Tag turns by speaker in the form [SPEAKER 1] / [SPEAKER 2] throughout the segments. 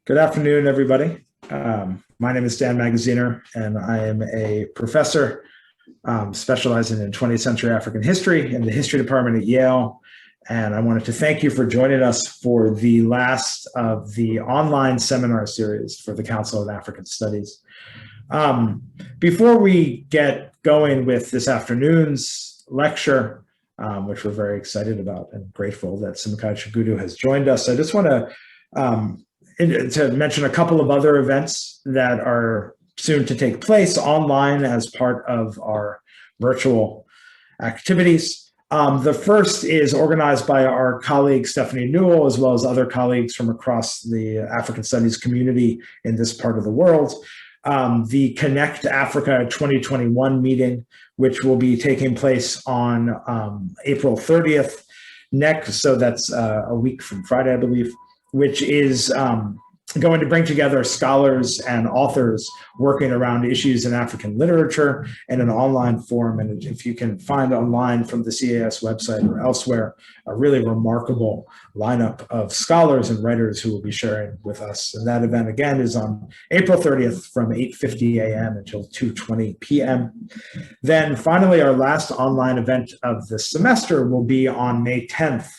[SPEAKER 1] Good afternoon, everybody. My name is Dan Magaziner, and I am a professor specializing in 20th century African history in the history department at Yale. And I wanted to thank you for joining us for the last of the online seminar series for the Council of African Studies. Before we get going with this afternoon's lecture, which we're very excited about and grateful that Simukai Chigudu has joined us, I just want to mention a couple of other events that are soon to take place online as part of our virtual activities. The first is organized by our colleague Stephanie Newell, as well as other colleagues from across the African Studies community in this part of the world. The Connect Africa 2021 meeting, which will be taking place on April 30th next, so that's a week from Friday, I believe, which is going to bring together scholars and authors working around issues in African literature in an online forum. And if you can find online from the CAS website or elsewhere, a really remarkable lineup of scholars and writers who will be sharing with us. And that event, again, is on April 30th from 8:50 a.m. until 2:20 p.m. Then finally, our last online event of the semester will be on May 10th.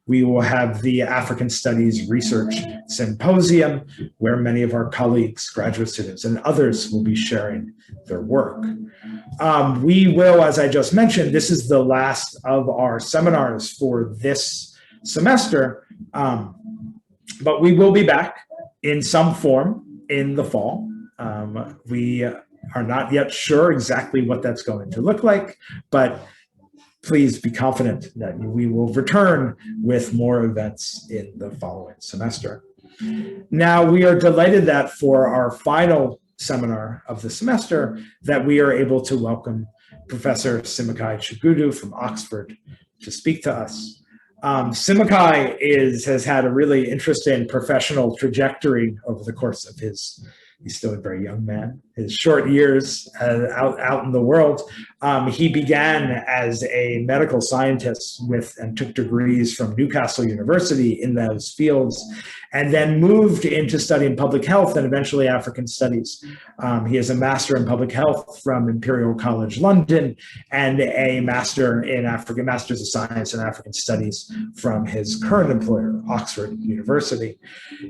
[SPEAKER 1] We will have the African Studies Research Symposium, where many of our colleagues, graduate students, and others will be sharing their work. We will, as I just mentioned, this is the last of our seminars for this semester, but we will be back in some form in the fall. We are not yet sure exactly what that's going to look like, but please be confident that we will return with more events in the following semester. Now, we are delighted that for our final seminar of the semester, that we are able to welcome Professor Simukai Chigudu from Oxford to speak to us. Simukai has had a really interesting professional trajectory over the course of he's still a very young man, his short years out in the world. He began as a medical scientist and took degrees from Newcastle University in those fields, and then moved into studying public health and eventually African studies. He has a master in public health from Imperial College London and a master's of science in African studies from his current employer, Oxford University.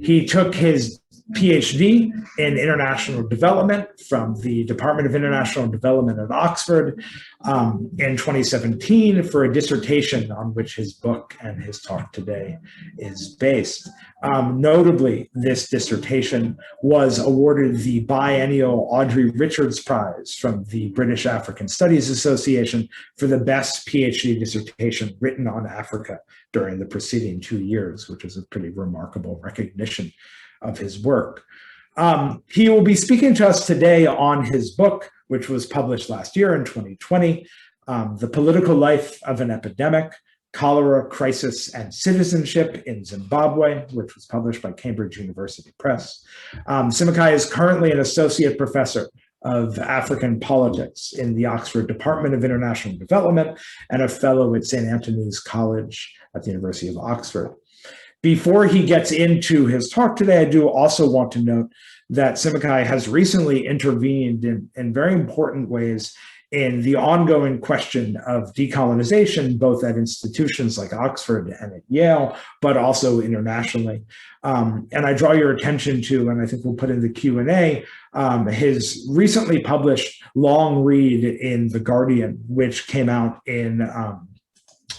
[SPEAKER 1] He took his PhD in international development from the Department of International Development at Oxford in 2017 for a dissertation on which his book and his talk today is based. Notably, this dissertation was awarded the biennial Audrey Richards Prize from the British African Studies Association for the best PhD dissertation written on Africa during the preceding 2 years, which is a pretty remarkable recognition of his work. He will be speaking to us today on his book, which was published last year in 2020, The Political Life of an Epidemic, Cholera, Crisis, and Citizenship in Zimbabwe, which was published by Cambridge University Press. Simukai is currently an associate professor of African politics in the Oxford Department of International Development and a fellow at St. Anthony's College at the University of Oxford. Before he gets into his talk today, I do also want to note that Simukai has recently intervened in very important ways in the ongoing question of decolonization, both at institutions like Oxford and at Yale, but also internationally. And I draw your attention to, and I think we'll put in the Q&A, his recently published long read in The Guardian, which came out in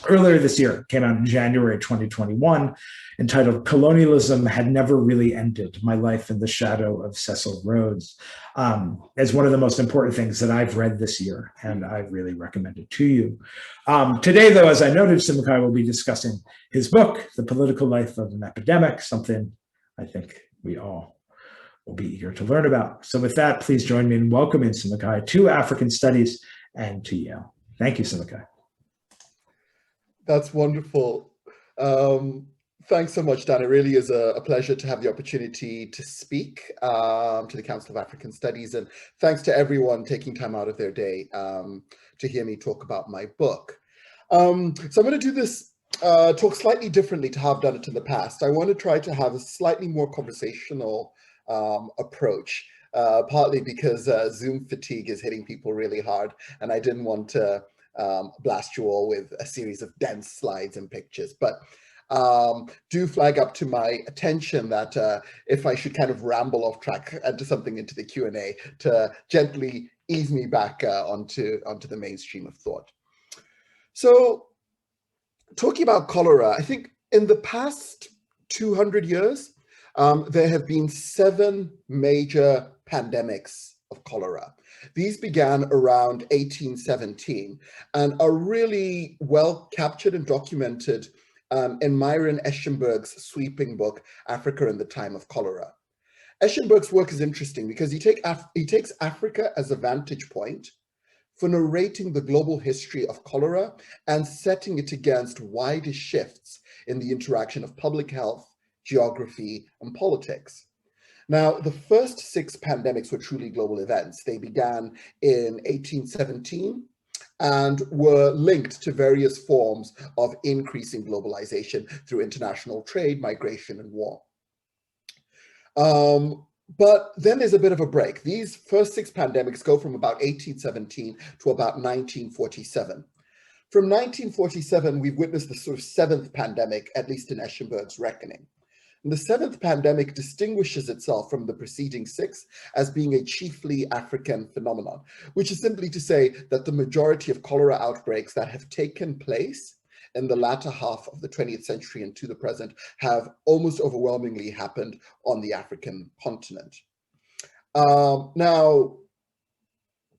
[SPEAKER 1] earlier this year, came out in January 2021, entitled Colonialism Had Never Really Ended, My Life in the Shadow of Cecil Rhodes, as one of the most important things that I've read this year, and I really recommend it to you. Today, though, as I noted, Simukai will be discussing his book, The Political Life of an Epidemic, something I think we all will be eager to learn about. So with that, please join me in welcoming Simukai to African Studies and to Yale. Thank you, Simukai.
[SPEAKER 2] That's wonderful. Thanks so much, Dan. It really is a pleasure to have the opportunity to speak to the Council of African Studies, and thanks to everyone taking time out of their day to hear me talk about my book. So I'm going to do this talk slightly differently to how I've done it in the past. I want to try to have a slightly more conversational approach, partly because Zoom fatigue is hitting people really hard, and I didn't want to blast you all with a series of dense slides and pictures. But do flag up to my attention that if I should kind of ramble off track into something into the Q&A, to gently ease me back onto the mainstream of thought. So, talking about cholera, I think in the past 200 years, there have been 7 major pandemics of cholera. These began around 1817 and are really well captured and documented in Myron Eschenberg's sweeping book, Africa in the Time of Cholera. Eschenberg's work is interesting because he takes Africa as a vantage point for narrating the global history of cholera and setting it against wider shifts in the interaction of public health, geography, and politics. Now, the first 6 pandemics were truly global events. They began in 1817 and were linked to various forms of increasing globalization through international trade, migration, and war. But then there's a bit of a break. These first 6 pandemics go from about 1817 to about 1947. From 1947, we've witnessed the sort of 7th pandemic, at least in Eschenberg's reckoning. And the 7th pandemic distinguishes itself from the preceding 6 as being a chiefly African phenomenon, which is simply to say that the majority of cholera outbreaks that have taken place in the latter half of the 20th century and to the present have almost overwhelmingly happened on the African continent. Now,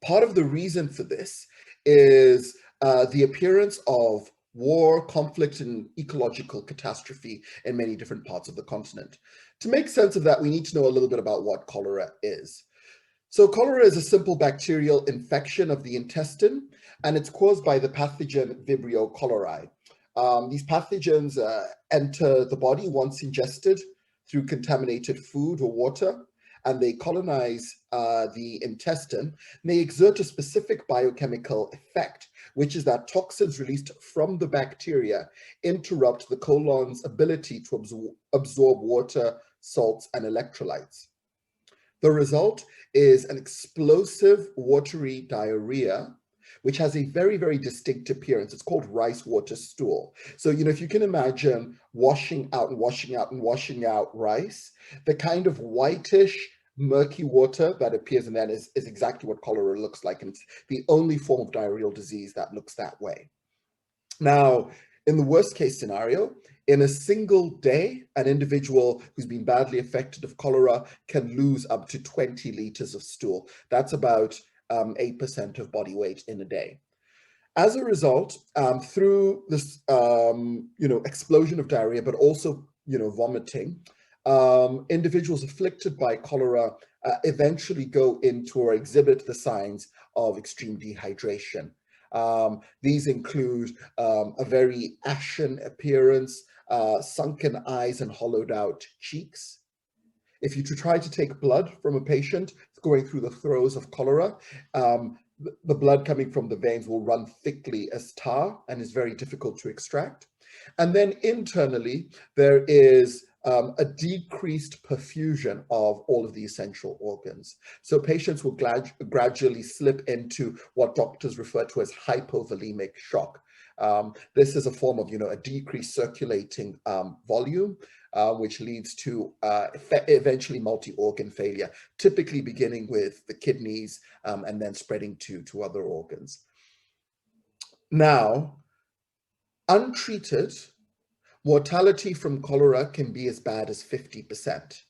[SPEAKER 2] part of the reason for this is the appearance of war, conflict, and ecological catastrophe in many different parts of the continent. To make sense of that, we need to know a little bit about what cholera is. So cholera is a simple bacterial infection of the intestine, and it's caused by the pathogen Vibrio cholerae. These pathogens enter the body once ingested through contaminated food or water, and they colonize the intestine. And they exert a specific biochemical effect, which is that toxins released from the bacteria interrupt the colon's ability to absorb water, salts, and electrolytes. The result is an explosive watery diarrhea, which has a very, very distinct appearance. It's called rice water stool. So, if you can imagine washing out and washing out and washing out rice, the kind of whitish, murky water that appears in that is exactly what cholera looks like. And it's the only form of diarrheal disease that looks that way. Now, in the worst case scenario, in a single day, an individual who's been badly affected of cholera can lose up to 20 liters of stool. That's about 8% of body weight in a day. As a result, through this, explosion of diarrhea, but also, vomiting, individuals afflicted by cholera eventually go into or exhibit the signs of extreme dehydration. These include a very ashen appearance, sunken eyes, and hollowed out cheeks. If you try to take blood from a patient going through the throes of cholera, the blood coming from the veins will run thickly as tar and is very difficult to extract. And then internally, there is a decreased perfusion of all of the essential organs. So patients will gradually slip into what doctors refer to as hypovolemic shock. This is a form of, a decreased circulating volume, which leads to eventually multi-organ failure, typically beginning with the kidneys and then spreading to other organs. Now, untreated, mortality from cholera can be as bad as 50%.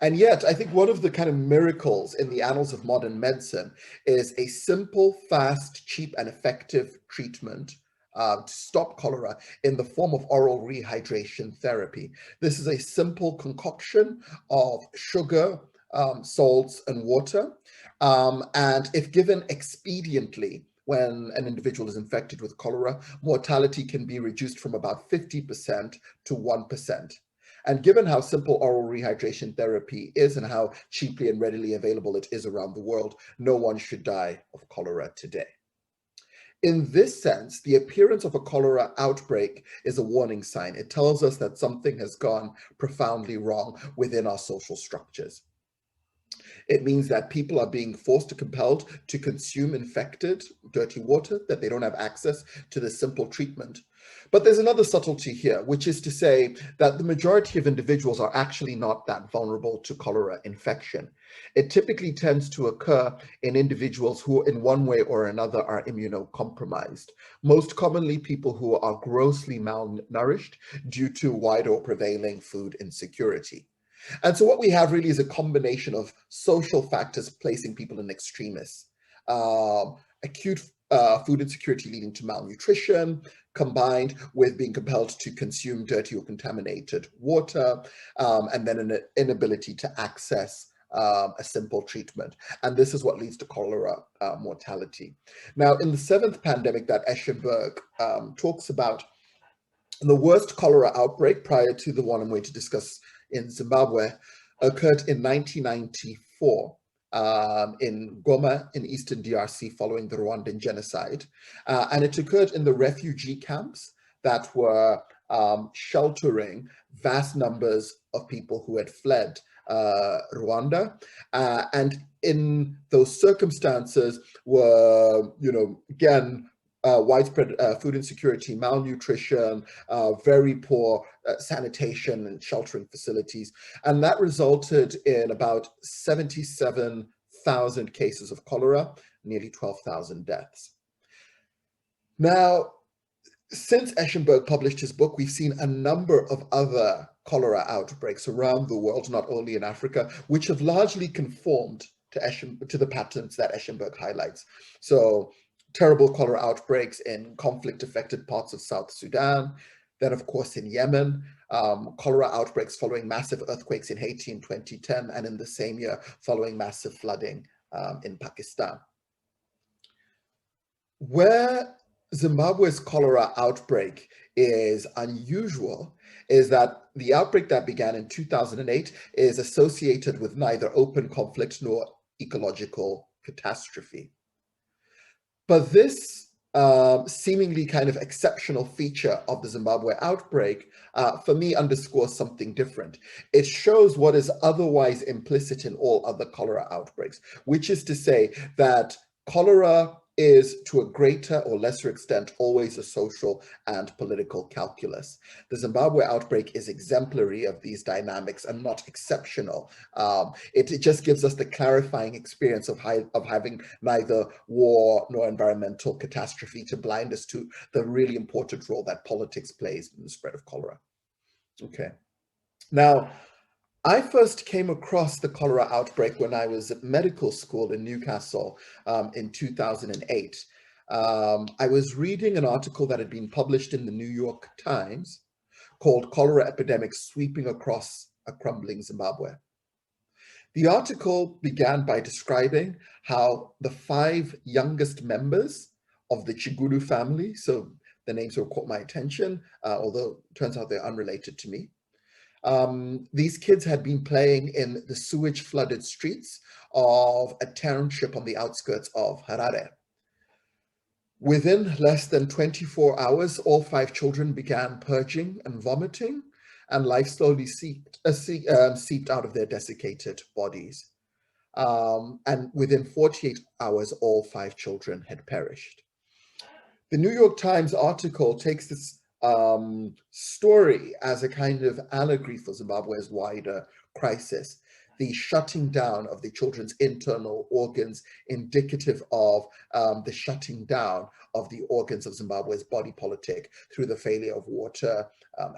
[SPEAKER 2] And yet, I think one of the kind of miracles in the annals of modern medicine is a simple, fast, cheap, and effective treatment to stop cholera in the form of oral rehydration therapy. This is a simple concoction of sugar, salts, and water. And if given expediently, when an individual is infected with cholera, mortality can be reduced from about 50% to 1%. And given how simple oral rehydration therapy is and how cheaply and readily available it is around the world, no one should die of cholera today. In this sense, the appearance of a cholera outbreak is a warning sign. It tells us that something has gone profoundly wrong within our social structures. It means that people are being forced or compelled to consume infected, dirty water, that they don't have access to this simple treatment. But there's another subtlety here, which is to say that the majority of individuals are actually not that vulnerable to cholera infection. It typically tends to occur in individuals who, in one way or another, are immunocompromised. Most commonly, people who are grossly malnourished due to wider or prevailing food insecurity. And so what we have really is a combination of social factors placing people in extremis. Acute food insecurity leading to malnutrition, combined with being compelled to consume dirty or contaminated water, and then an inability to access a simple treatment. And this is what leads to cholera mortality. Now, in the 7th pandemic that Eschenberg talks about, the worst cholera outbreak prior to the one I'm going to discuss in Zimbabwe occurred in 1994 in Goma in eastern DRC following the Rwandan genocide. And it occurred in the refugee camps that were sheltering vast numbers of people who had fled Rwanda. And in those circumstances were, again, widespread food insecurity, malnutrition, very poor sanitation and sheltering facilities. And that resulted in about 77,000 cases of cholera, nearly 12,000 deaths. Now, since Eschenberg published his book, we've seen a number of other cholera outbreaks around the world, not only in Africa, which have largely conformed to the patterns that Eschenberg highlights. So terrible cholera outbreaks in conflict-affected parts of South Sudan, then of course in Yemen, cholera outbreaks following massive earthquakes in Haiti in 2010, and in the same year following massive flooding in Pakistan. Where Zimbabwe's cholera outbreak is unusual is that the outbreak that began in 2008 is associated with neither open conflict nor ecological catastrophe. But this seemingly kind of exceptional feature of the Zimbabwe outbreak, for me, underscores something different. It shows what is otherwise implicit in all other cholera outbreaks, which is to say that cholera is, to a greater or lesser extent, always a social and political calculus. The Zimbabwe outbreak is exemplary of these dynamics and not exceptional. It just gives us the clarifying experience of having neither war nor environmental catastrophe to blind us to the really important role that politics plays in the spread of cholera. Okay. Now, I first came across the cholera outbreak when I was at medical school in Newcastle in 2008. I was reading an article that had been published in the New York Times called "Cholera Epidemic Sweeping Across a Crumbling Zimbabwe." The article began by describing how the 5 youngest members of the Chigudu family, so the names will caught my attention, although it turns out they're unrelated to me. These kids had been playing in the sewage-flooded streets of a township on the outskirts of Harare. Within less than 24 hours, all 5 children began purging and vomiting, and life slowly seeped out of their desiccated bodies. And within 48 hours, all 5 children had perished. The New York Times article takes this story as a kind of allegory for Zimbabwe's wider crisis, the shutting down of the children's internal organs, indicative of the shutting down of the organs of Zimbabwe's body politic through the failure of water,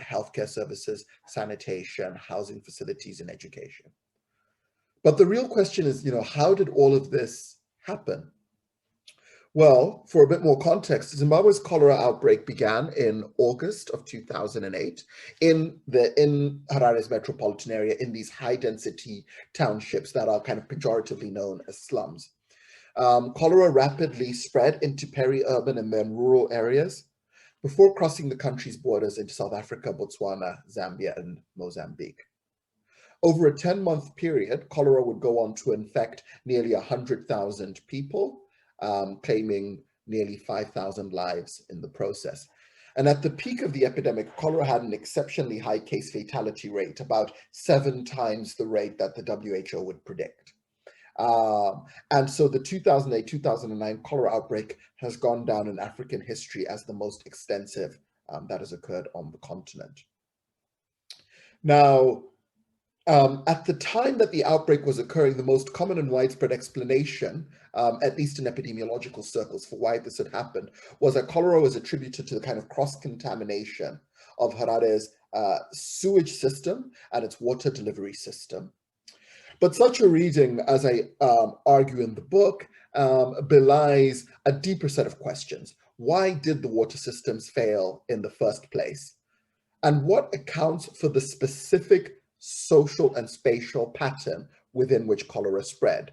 [SPEAKER 2] healthcare services, sanitation, housing facilities, and education. But the real question is, how did all of this happen? Well, for a bit more context, Zimbabwe's cholera outbreak began in August of 2008 in Harare's metropolitan area, in these high-density townships that are kind of pejoratively known as slums. Cholera rapidly spread into peri-urban and then rural areas before crossing the country's borders into South Africa, Botswana, Zambia, and Mozambique. Over a 10-month period, cholera would go on to infect nearly 100,000 people, claiming nearly 5,000 lives in the process. And at the peak of the epidemic, cholera had an exceptionally high case fatality rate, about 7 times the rate that the WHO would predict. And so the 2008-2009 cholera outbreak has gone down in African history as the most extensive that has occurred on the continent. Now, at the time that the outbreak was occurring, the most common and widespread explanation, at least in epidemiological circles, for why this had happened was that cholera was attributed to the kind of cross-contamination of Harare's sewage system and its water delivery system. But such a reading, as I argue in the book, belies a deeper set of questions. Why did the water systems fail in the first place? And what accounts for the specific social and spatial pattern within which cholera spread?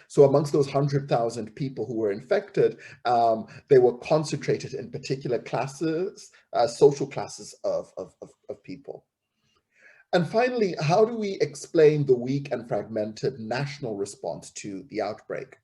[SPEAKER 2] So amongst those 100,000 people who were infected, they were concentrated in particular classes, social classes of people. And finally, how do we explain the weak and fragmented national response to the outbreak?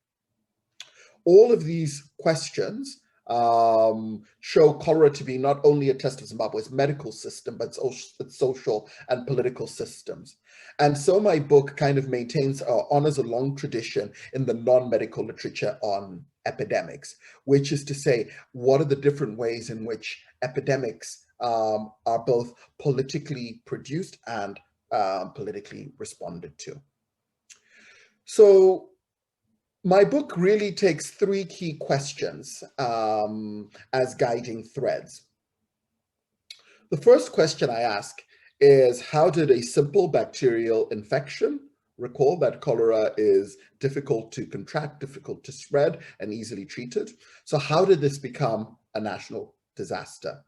[SPEAKER 2] All of these questions show cholera to be not only a test of Zimbabwe's medical system, but its social and political systems. And so my book kind of maintains or honors a long tradition in the non-medical literature on epidemics, which is to say, what are the different ways in which epidemics are both politically produced and politically responded to. So my book really takes 3 key questions as guiding threads. The first question I ask is, how did a simple bacterial infection, recall that cholera is difficult to contract, difficult to spread, and easily treated, so how did this become a national disaster?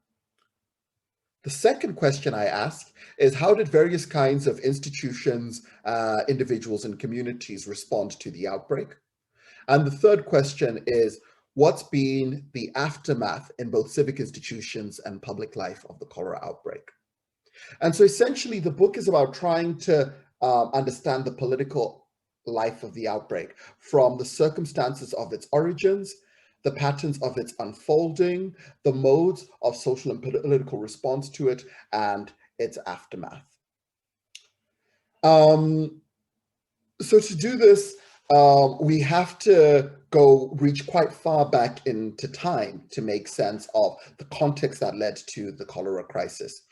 [SPEAKER 2] The second question I ask is, how did various kinds of institutions, individuals, and communities respond to the outbreak? And the third question is, what's been the aftermath in both civic institutions and public life of the cholera outbreak? And so essentially, the book is about trying to understand the political life of the outbreak from the circumstances of its origins, the patterns of its unfolding, the modes of social and political response to it, and its aftermath. So to do this, we have to reach quite far back into time to make sense of the context that led to the cholera crisis.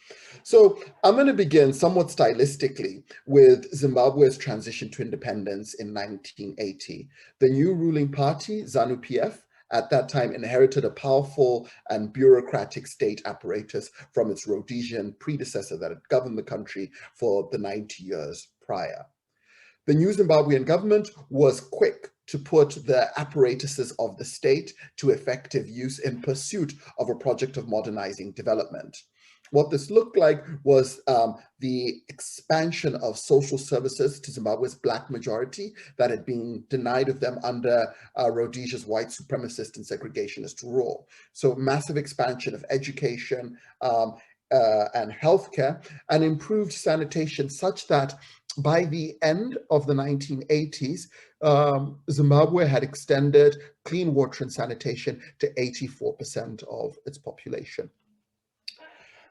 [SPEAKER 2] So I'm going to begin somewhat stylistically with Zimbabwe's transition to independence in 1980. The new ruling party, ZANU-PF, at that time inherited a powerful and bureaucratic state apparatus from its Rhodesian predecessor that had governed the country for the 90 years prior. The new Zimbabwean government was quick to put the apparatuses of the state to effective use in pursuit of a project of modernizing development. What this looked like was the expansion of social services to Zimbabwe's Black majority that had been denied of them under Rhodesia's white supremacist and segregationist rule. So massive expansion of education and healthcare, and improved sanitation such that by the end of the 1980s, Zimbabwe had extended clean water and sanitation to 84% of its population.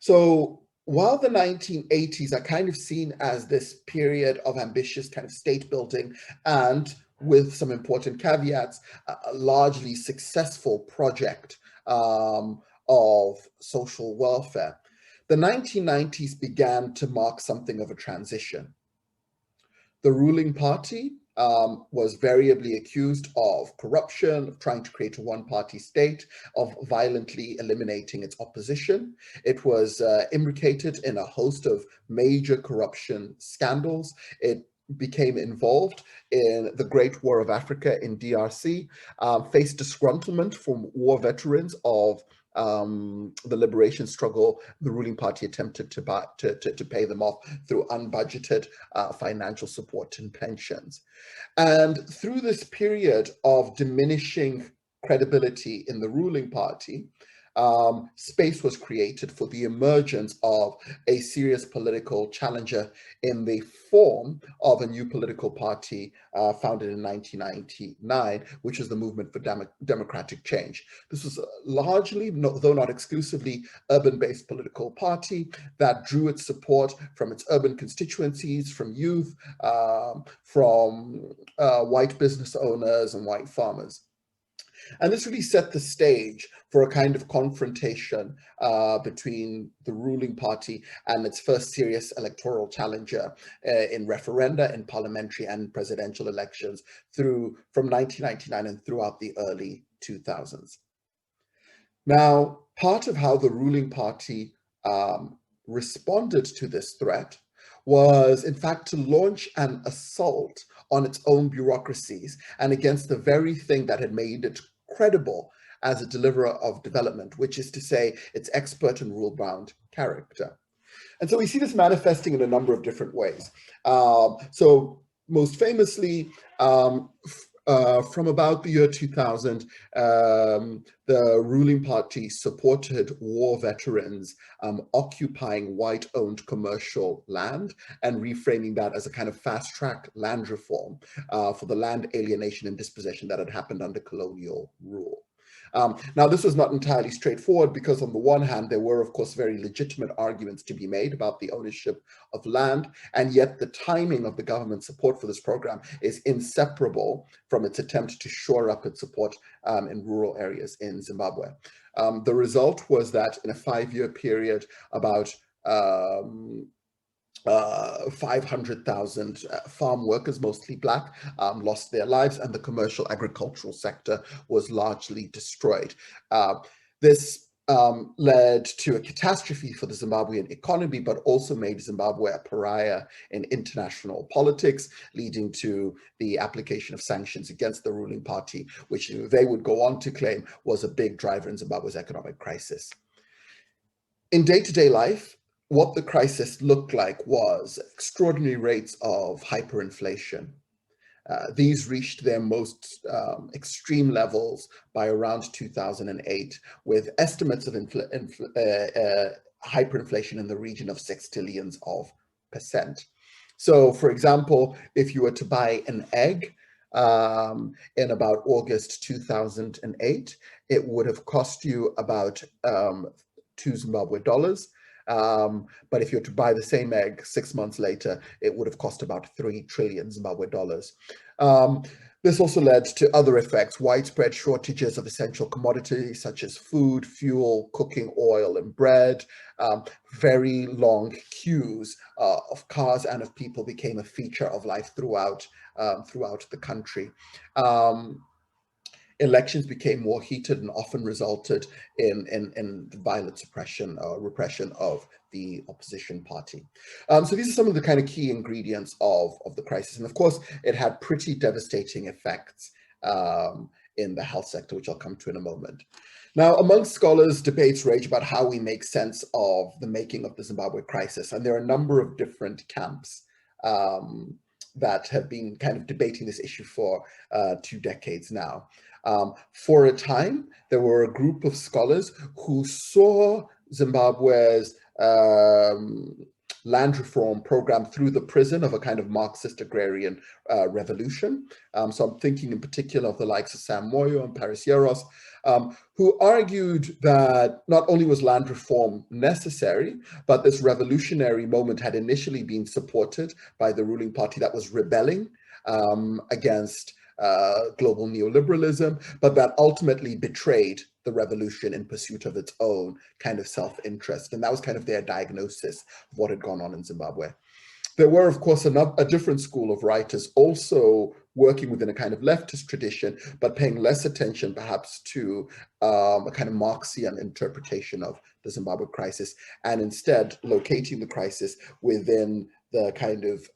[SPEAKER 2] So while the 1980s are kind of seen as this period of ambitious kind of state building and, with some important caveats, a largely successful project of social welfare, the 1990s began to mark something of a transition. The ruling party was variably accused of corruption, of trying to create a one-party state, of violently eliminating its opposition. It was imbricated in a host of major corruption scandals. It became involved in the Great War of Africa in DRC, faced disgruntlement from war veterans of the liberation struggle. The ruling party attempted to pay them off through unbudgeted financial support and pensions. And through this period of diminishing credibility in the ruling party, space was created for the emergence of a serious political challenger in the form of a new political party founded in 1999, which was the Movement for Democratic Change. This was largely, though not exclusively, urban-based political party that drew its support from its urban constituencies, from youth, from white business owners and white farmers. And this really set the stage for a kind of confrontation between the ruling party and its first serious electoral challenger in referenda, in parliamentary and presidential elections from 1999 and throughout the early 2000s. Now, part of how the ruling party responded to this threat was, in fact, to launch an assault on its own bureaucracies and against the very thing that had made it credible as a deliverer of development, which is to say its expert and rule-bound character. And so we see this manifesting in a number of different ways. So most famously, from about the year 2000, the ruling party supported war veterans occupying white-owned commercial land and reframing that as a kind of fast-track land reform for the land alienation and dispossession that had happened under colonial rule. Now, this was not entirely straightforward because on the one hand, there were, of course, very legitimate arguments to be made about the ownership of land, and yet the timing of the government's support for this program is inseparable from its attempt to shore up its support in rural areas in Zimbabwe. The result was that in a 5-year period, about 500,000 farm workers, mostly Black, lost their lives, and the commercial agricultural sector was largely destroyed. This led to a catastrophe for the Zimbabwean economy, but also made Zimbabwe a pariah in international politics, leading to the application of sanctions against the ruling party, which they would go on to claim was a big driver in Zimbabwe's economic crisis. In day-to-day life, what the crisis looked like was extraordinary rates of hyperinflation. These reached their most extreme levels by around 2008, with estimates of hyperinflation in the region of 6 trillions of percent. So, for example, if you were to buy an egg in about August 2008, it would have cost you about 2 Zimbabwe dollars. But if you were to buy the same egg 6 months later, it would have cost about 3 trillion Zimbabwe dollars. This also led to other effects: widespread shortages of essential commodities such as food, fuel, cooking oil, and bread. Very long queues of cars and of people became a feature of life throughout the country. Elections became more heated and often resulted in violent suppression or repression of the opposition party. So these are some of the kind of key ingredients of the crisis. And of course, it had pretty devastating effects in the health sector, which I'll come to in a moment. Now, amongst scholars, debates rage about how we make sense of the making of the Zimbabwe crisis. And there are a number of different camps that have been kind of debating this issue for 2 decades now. For a time, there were a group of scholars who saw Zimbabwe's land reform program through the prism of a kind of Marxist agrarian revolution. So I'm thinking in particular of the likes of Sam Moyo and Paris Yaros, who argued that not only was land reform necessary, but this revolutionary moment had initially been supported by the ruling party that was rebelling against global neoliberalism, but that ultimately betrayed the revolution in pursuit of its own kind of self-interest. And that was kind of their diagnosis of what had gone on in Zimbabwe. There were, of course, a different school of writers also working within a kind of leftist tradition, but paying less attention perhaps to a kind of Marxian interpretation of the Zimbabwe crisis, and instead locating the crisis within the kind of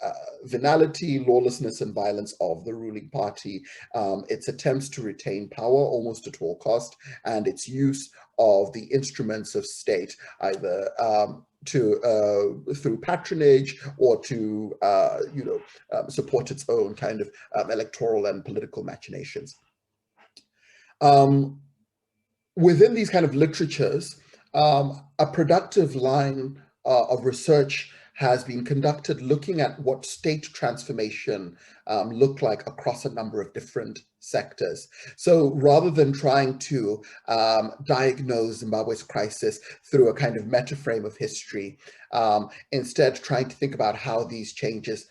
[SPEAKER 2] venality, lawlessness, and violence of the ruling party, its attempts to retain power almost at all cost, and its use of the instruments of state, either through patronage or to support its own kind of electoral and political machinations. within these kind of literatures, a productive line of research has been conducted looking at what state transformation looked like across a number of different sectors. So rather than trying to diagnose Zimbabwe's crisis through a kind of meta frame of history, instead trying to think about how these changes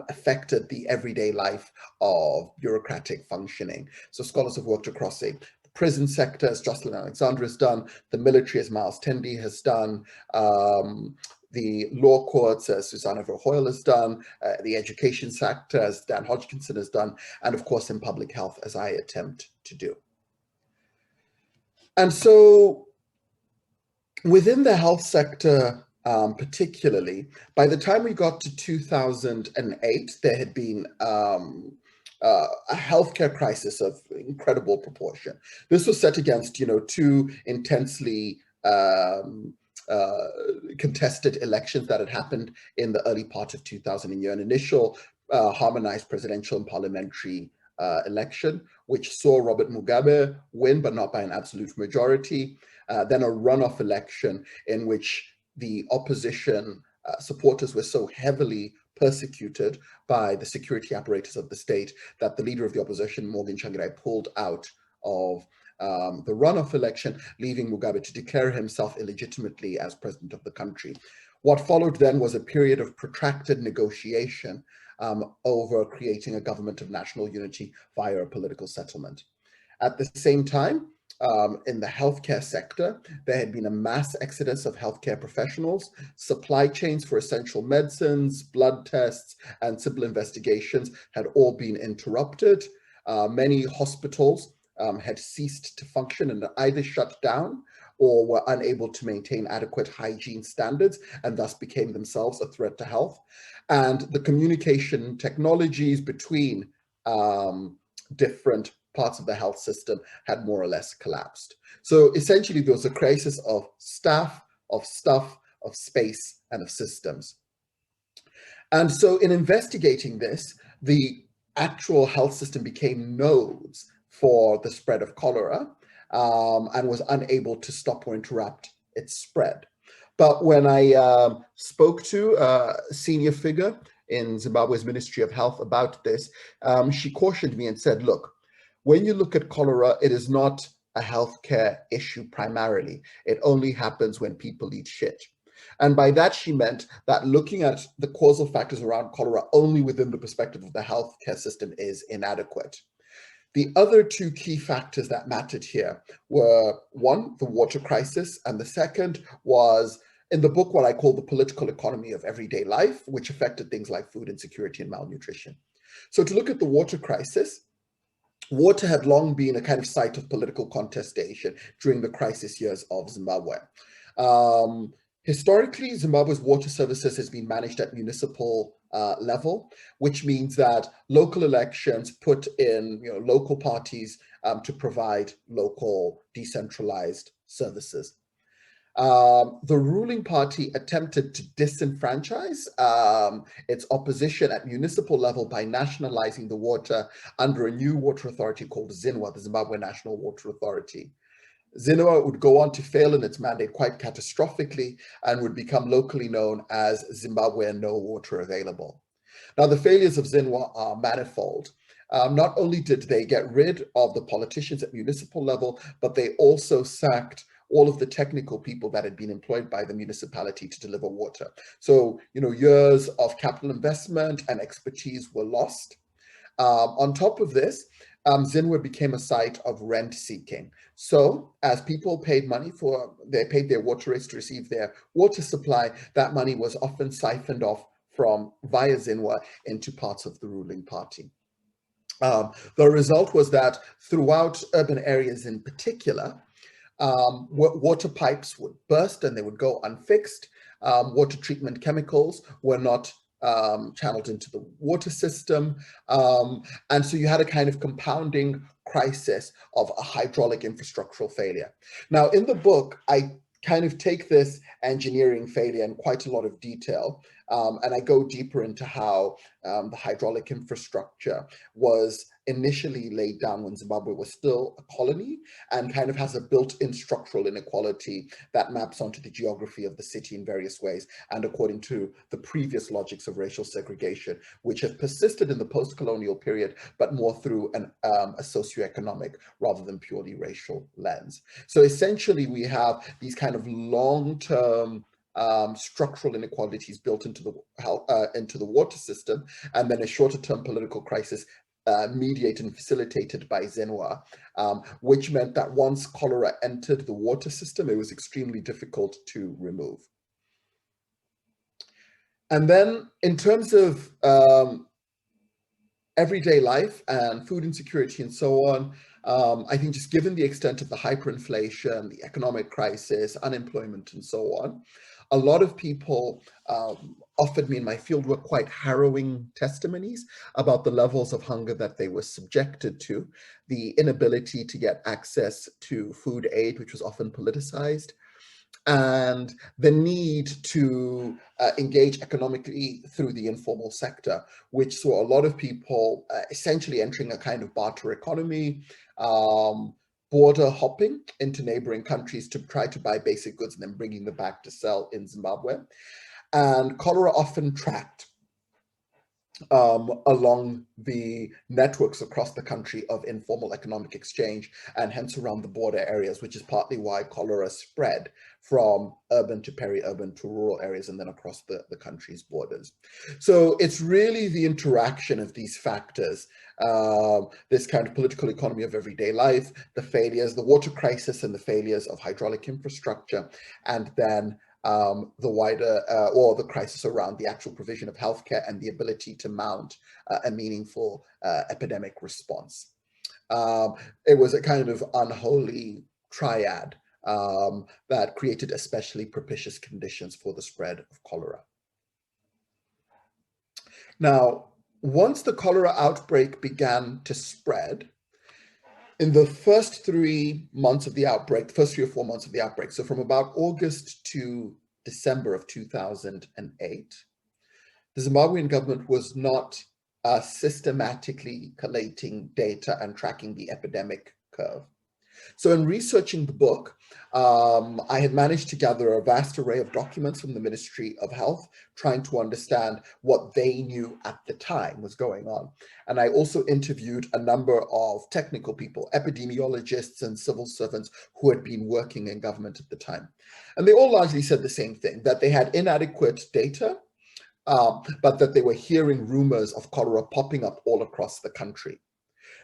[SPEAKER 2] affected the everyday life of bureaucratic functioning. So scholars have worked across, say, the prison sector, as Jocelyn Alexander has done, the military, as Miles Tendi has done, the law courts, as Susanna Verhoyle has done, the education sector, as Dan Hodgkinson has done, and of course in public health, as I attempt to do. And so within the health sector, particularly, by the time we got to 2008, there had been a healthcare crisis of incredible proportion. This was set against, two intensely contested elections that had happened in the early part of 2000 year, an initial harmonized presidential and parliamentary election, which saw Robert Mugabe win, but not by an absolute majority. Then a runoff election in which the opposition supporters were so heavily persecuted by the security apparatus of the state that the leader of the opposition, Morgan Tsvangirai, pulled out of the runoff election, leaving Mugabe to declare himself illegitimately as president of the country. What followed then was a period of protracted negotiation over creating a government of national unity via a political settlement. At the same time, in the healthcare sector, there had been a mass exodus of healthcare professionals. Supply chains for essential medicines, blood tests, and civil investigations had all been interrupted. Many hospitals had ceased to function and either shut down or were unable to maintain adequate hygiene standards and thus became themselves a threat to health. And the communication technologies between different parts of the health system had more or less collapsed. So essentially there was a crisis of staff, of stuff, of space, and of systems. And so in investigating this, the actual health system became nodes for the spread of cholera and was unable to stop or interrupt its spread. But when I spoke to a senior figure in Zimbabwe's Ministry of Health about this, she cautioned me and said, look, when you look at cholera, it is not a healthcare issue primarily. It only happens when people eat shit. And by that, she meant that looking at the causal factors around cholera only within the perspective of the healthcare system is inadequate. The other two key factors that mattered here were, one, the water crisis, and the second was, in the book, what I call the political economy of everyday life, which affected things like food insecurity and malnutrition. So to look at the water crisis, water had long been a kind of site of political contestation during the crisis years of Zimbabwe. Historically, Zimbabwe's water services has been managed at municipal level, which means that local elections put in local parties to provide local decentralized services. The ruling party attempted to disenfranchise its opposition at municipal level by nationalizing the water under a new water authority called ZINWA, the Zimbabwe National Water Authority. ZINWA would go on to fail in its mandate quite catastrophically and would become locally known as Zimbabwe and No Water Available. Now, the failures of ZINWA are manifold. Not only did they get rid of the politicians at municipal level, but they also sacked all of the technical people that had been employed by the municipality to deliver water. So, years of capital investment and expertise were lost. On top of this, ZINWA became a site of rent seeking. So as people paid money they paid their water rates to receive their water supply, that money was often siphoned off via ZINWA into parts of the ruling party. The result was that throughout urban areas in particular, water pipes would burst and they would go unfixed. Water treatment chemicals were not channeled into the water system. And so you had a kind of compounding crisis of a hydraulic infrastructural failure. Now, in the book, I kind of take this engineering failure in quite a lot of detail, and I go deeper into how the hydraulic infrastructure was initially laid down when Zimbabwe was still a colony, and kind of has a built-in structural inequality that maps onto the geography of the city in various ways, and according to the previous logics of racial segregation, which have persisted in the post-colonial period, but more through a socioeconomic rather than purely racial lens. So essentially, we have these kind of long-term structural inequalities built into the water system, and then a shorter-term political crisis mediated and facilitated by Zenwa, which meant that once cholera entered the water system, it was extremely difficult to remove. And then in terms of everyday life and food insecurity and so on, I think just given the extent of the hyperinflation, the economic crisis, unemployment, and so on, a lot of people offered me in my fieldwork quite harrowing testimonies about the levels of hunger that they were subjected to, the inability to get access to food aid, which was often politicized, and the need to engage economically through the informal sector, which saw a lot of people essentially entering a kind of barter economy, border hopping into neighboring countries to try to buy basic goods and then bringing them back to sell in Zimbabwe. And cholera often tracked along the networks across the country of informal economic exchange, and hence around the border areas, which is partly why cholera spread from urban to peri-urban to rural areas and then across the country's borders. So it's really the interaction of these factors, this kind of political economy of everyday life, the failures, the water crisis and the failures of hydraulic infrastructure, and then the wider or the crisis around the actual provision of healthcare and the ability to mount a meaningful epidemic response. It was a kind of unholy triad that created especially propitious conditions for the spread of cholera. Now, once the cholera outbreak began to spread, in the first 3 months of the outbreak, the first 3 or 4 months of the outbreak, so from about August to December of 2008, the Zimbabwean government was not systematically collating data and tracking the epidemic curve. So in researching the book, I had managed to gather a vast array of documents from the Ministry of Health, trying to understand what they knew at the time was going on. And I also interviewed a number of technical people, epidemiologists and civil servants who had been working in government at the time. And they all largely said the same thing, that they had inadequate data, but that they were hearing rumors of cholera popping up all across the country.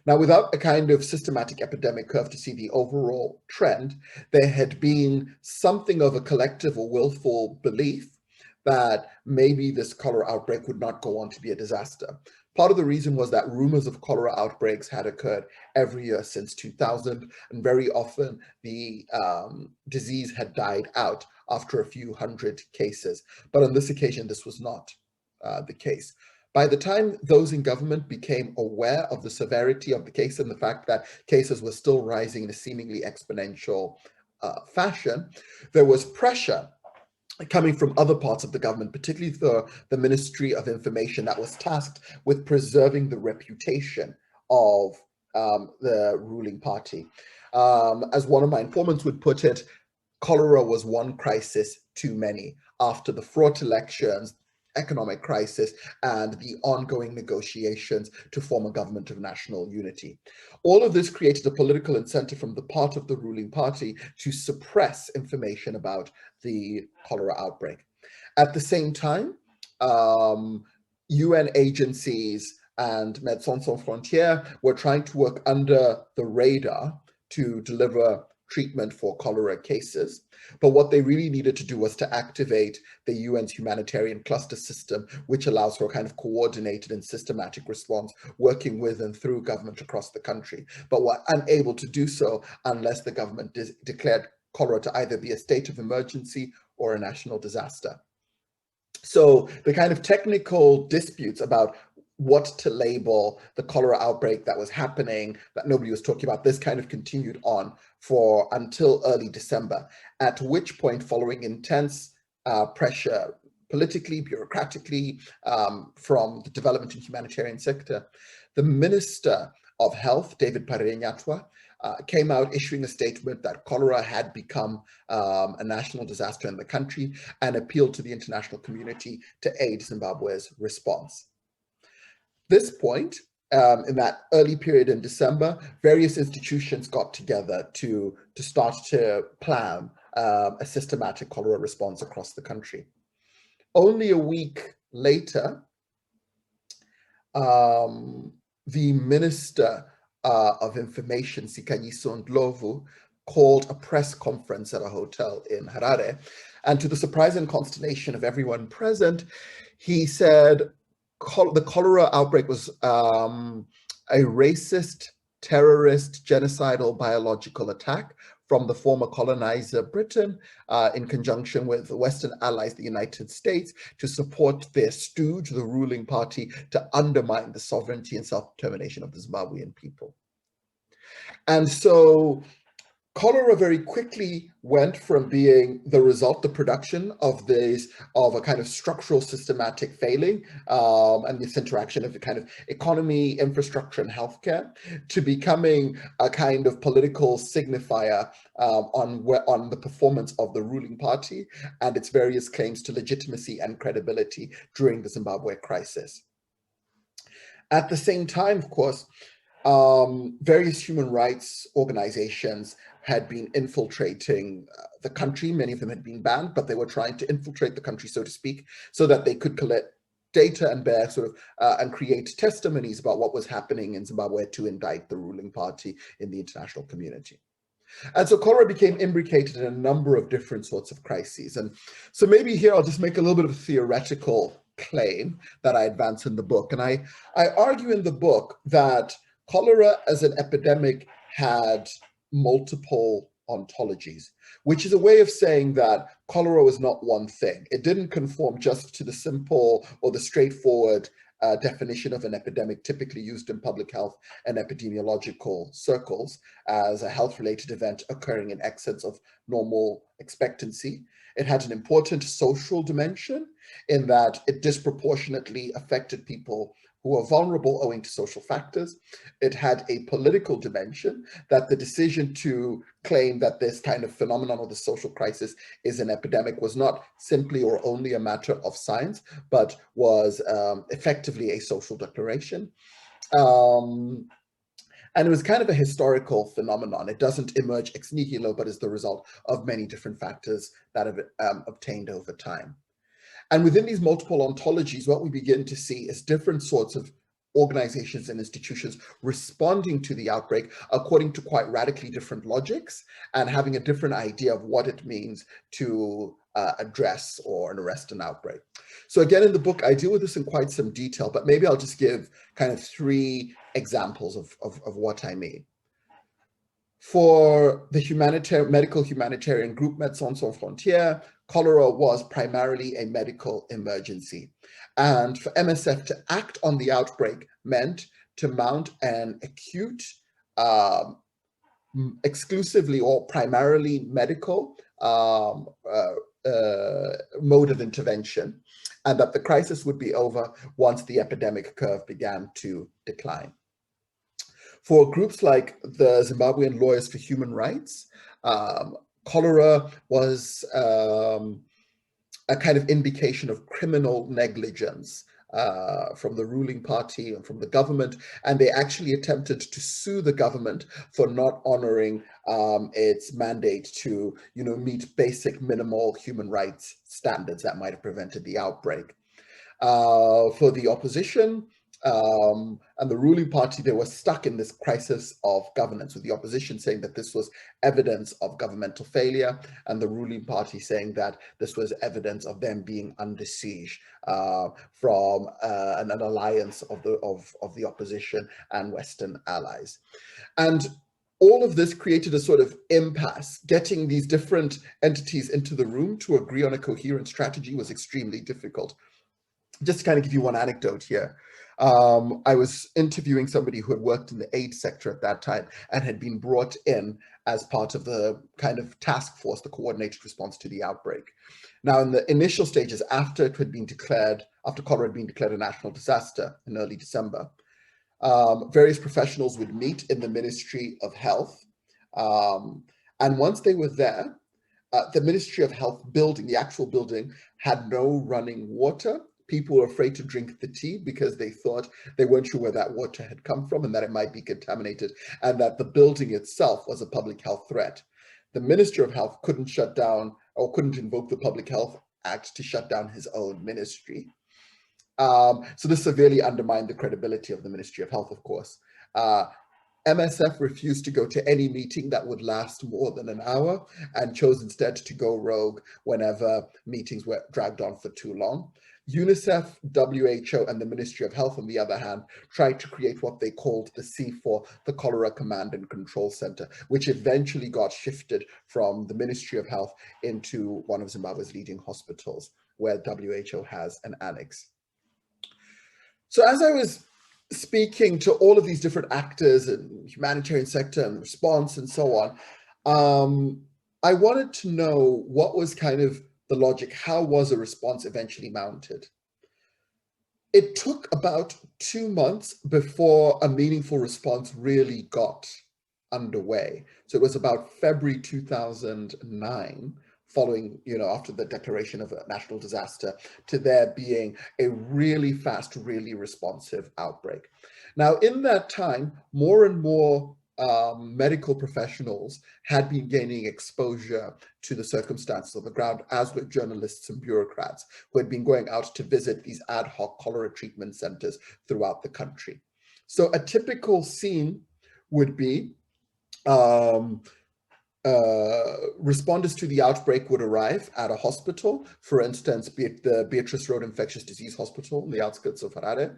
[SPEAKER 2] Now, without a kind of systematic epidemic curve to see the overall trend, there had been something of a collective or willful belief that maybe this cholera outbreak would not go on to be a disaster. Part of the reason was that rumors of cholera outbreaks had occurred every year since 2000, and very often the disease had died out after a few hundred cases. But on this occasion, this was not the case. By the time those in government became aware of the severity of the case and the fact that cases were still rising in a seemingly exponential fashion, there was pressure coming from other parts of the government, particularly the Ministry of Information, that was tasked with preserving the reputation of the ruling party. As one of my informants would put it, cholera was one crisis too many. After the fraught elections, economic crisis, and the ongoing negotiations to form a government of national unity. All of this created a political incentive from the part of the ruling party to suppress information about the cholera outbreak. At the same time, UN agencies and Médecins Sans Frontières were trying to work under the radar to deliver treatment for cholera cases. But what they really needed to do was to activate the UN's humanitarian cluster system, which allows for a kind of coordinated and systematic response working with and through government across the country, but were unable to do so unless the government declared cholera to either be a state of emergency or a national disaster. So the kind of technical disputes about what to label the cholera outbreak that was happening, that nobody was talking about, this kind of continued on for until early December, at which point, following intense pressure politically, bureaucratically, from the development and humanitarian sector, the Minister of Health, David Parenyatwa, came out issuing a statement that cholera had become a national disaster in the country and appealed to the international community to aid Zimbabwe's response. This point, in that early period in December, various institutions got together to start to plan a systematic cholera response across the country. Only a week later, the Minister of Information, Sikanyiso Ndlovu, called a press conference at a hotel in Harare. And to the surprise and consternation of everyone present, he said the cholera outbreak was a racist, terrorist, genocidal biological attack from the former colonizer Britain in conjunction with Western allies, the United States, to support their stooge, the ruling party, to undermine the sovereignty and self-determination of the Zimbabwean people. And so cholera very quickly went from being the result, the production of a kind of structural systematic failing and this interaction of the kind of economy, infrastructure, and healthcare, to becoming a kind of political signifier on the performance of the ruling party and its various claims to legitimacy and credibility during the Zimbabwe crisis. At the same time, of course, various human rights organizations had been infiltrating the country. Many of them had been banned, but they were trying to infiltrate the country, so to speak, so that they could collect data and bear and create testimonies about what was happening in Zimbabwe to indict the ruling party in the international community. And so cholera became imbricated in a number of different sorts of crises. And so maybe here I'll just make a little bit of a theoretical claim that I advance in the book. And I argue in the book that cholera as an epidemic had multiple ontologies, which is a way of saying that cholera was not one thing. It didn't conform just to the simple or the straightforward definition of an epidemic typically used in public health and epidemiological circles as a health-related event occurring in excess of normal expectancy. It had an important social dimension in that it disproportionately affected people who are vulnerable owing to social factors. It had a political dimension, that the decision to claim that this kind of phenomenon or the social crisis is an epidemic was not simply or only a matter of science, but was effectively a social declaration. And it was kind of a historical phenomenon. It doesn't emerge ex nihilo, but is the result of many different factors that have obtained over time. And within these multiple ontologies, what we begin to see is different sorts of organizations and institutions responding to the outbreak according to quite radically different logics and having a different idea of what it means to address or arrest an outbreak. So again, in the book, I deal with this in quite some detail, but maybe I'll just give kind of 3 examples of what I mean. For the medical humanitarian group Médecins Sans Frontières, cholera was primarily a medical emergency. And for MSF to act on the outbreak meant to mount an acute, exclusively or primarily medical mode of intervention, and that the crisis would be over once the epidemic curve began to decline. For groups like the Zimbabwean Lawyers for Human Rights, cholera was a kind of indication of criminal negligence from the ruling party and from the government, and they actually attempted to sue the government for not honoring its mandate to, meet basic minimal human rights standards that might have prevented the outbreak. For the opposition, and the ruling party, they were stuck in this crisis of governance, with the opposition saying that this was evidence of governmental failure, and the ruling party saying that this was evidence of them being under siege from an alliance of the opposition and Western allies. And all of this created a sort of impasse. Getting these different entities into the room to agree on a coherent strategy was extremely difficult. Just to kind of give you one anecdote here. I was interviewing somebody who had worked in the aid sector at that time and had been brought in as part of the kind of task force, the coordinated response to the outbreak. Now, in the initial stages, after cholera had been declared a national disaster in early December, various professionals would meet in the Ministry of Health. And once they were there, the Ministry of Health building, the actual building, had no running water. People were afraid to drink the tea because they thought they weren't sure where that water had come from and that it might be contaminated, and that the building itself was a public health threat. The Minister of Health couldn't shut down or couldn't invoke the Public Health Act to shut down his own ministry. So this severely undermined the credibility of the Ministry of Health, of course. MSF refused to go to any meeting that would last more than an hour and chose instead to go rogue whenever meetings were dragged on for too long. UNICEF, WHO, and the Ministry of Health, on the other hand, tried to create what they called the C4, the Cholera Command and Control Center, which eventually got shifted from the Ministry of Health into one of Zimbabwe's leading hospitals, where WHO has an annex. So as I was speaking to all of these different actors in the humanitarian sector and response and so on, I wanted to know what was kind of the logic. How was a response eventually mounted? It took about 2 months before a meaningful response really got underway. So it was about February 2009, following, after the declaration of a national disaster, to there being a really fast, really responsive outbreak. Now, in that time, more and more medical professionals had been gaining exposure to the circumstances of the ground, as were journalists and bureaucrats who had been going out to visit these ad hoc cholera treatment centers throughout the country. So a typical scene would be responders to the outbreak would arrive at a hospital, for instance, be it the Beatrice Road Infectious Disease Hospital in the outskirts of Harare,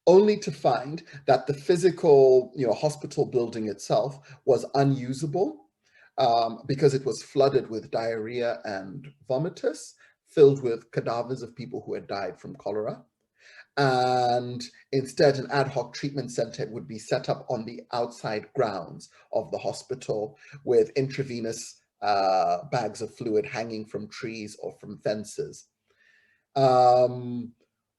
[SPEAKER 2] only to find that the physical, hospital building itself was unusable because it was flooded with diarrhea and vomitus, filled with cadavers of people who had died from cholera. And instead, an ad hoc treatment center would be set up on the outside grounds of the hospital with intravenous bags of fluid hanging from trees or from fences. All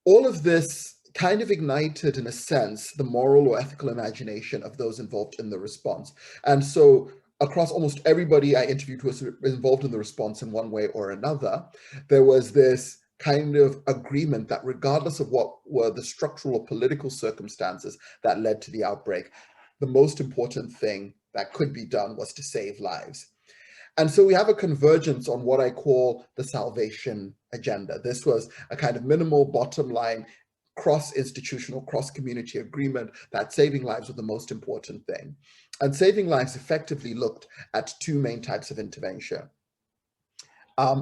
[SPEAKER 2] of this kind of ignited, in a sense, the moral or ethical imagination of those involved in the response. And so across almost everybody I interviewed who was involved in the response in one way or another, there was this kind of agreement that regardless of what were the structural or political circumstances that led to the outbreak, the most important thing that could be done was to save lives. And so we have a convergence on what I call the salvation agenda. This was a kind of minimal bottom line, cross-institutional, cross-community agreement that saving lives was the most important thing. And saving lives effectively looked at two main types of intervention.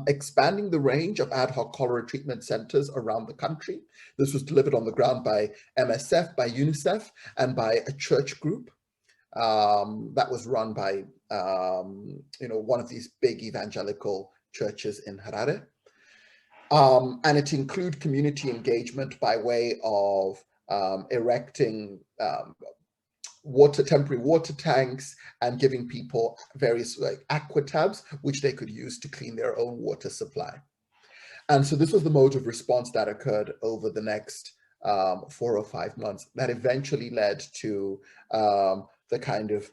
[SPEAKER 2] Expanding the range of ad hoc cholera treatment centers around the country. This was delivered on the ground by MSF, by UNICEF, and by a church group that was run by one of these big evangelical churches in Harare. And it included community engagement by way of erecting temporary water tanks and giving people various aqua tabs, which they could use to clean their own water supply. And so this was the mode of response that occurred over the next 4 or 5 months that eventually led to the kind of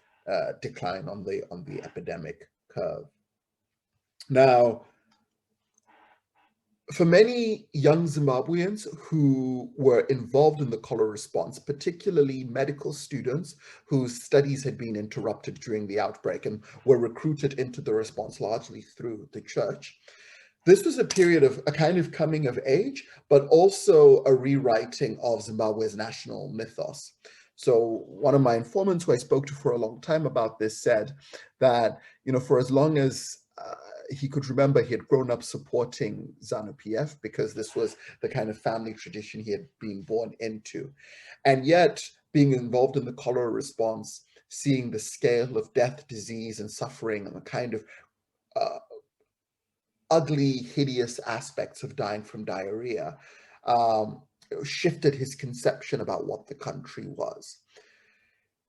[SPEAKER 2] decline on the epidemic curve. Now, for many young Zimbabweans who were involved in the cholera response, particularly medical students whose studies had been interrupted during the outbreak and were recruited into the response largely through the church, this was a period of a kind of coming of age, but also a rewriting of Zimbabwe's national mythos. So one of my informants who I spoke to for a long time about this said that, for as long as he could remember, he had grown up supporting ZANU-PF because this was the kind of family tradition he had been born into. And yet, being involved in the cholera response, seeing the scale of death, disease, and suffering, and the kind of ugly, hideous aspects of dying from diarrhea, shifted his conception about what the country was.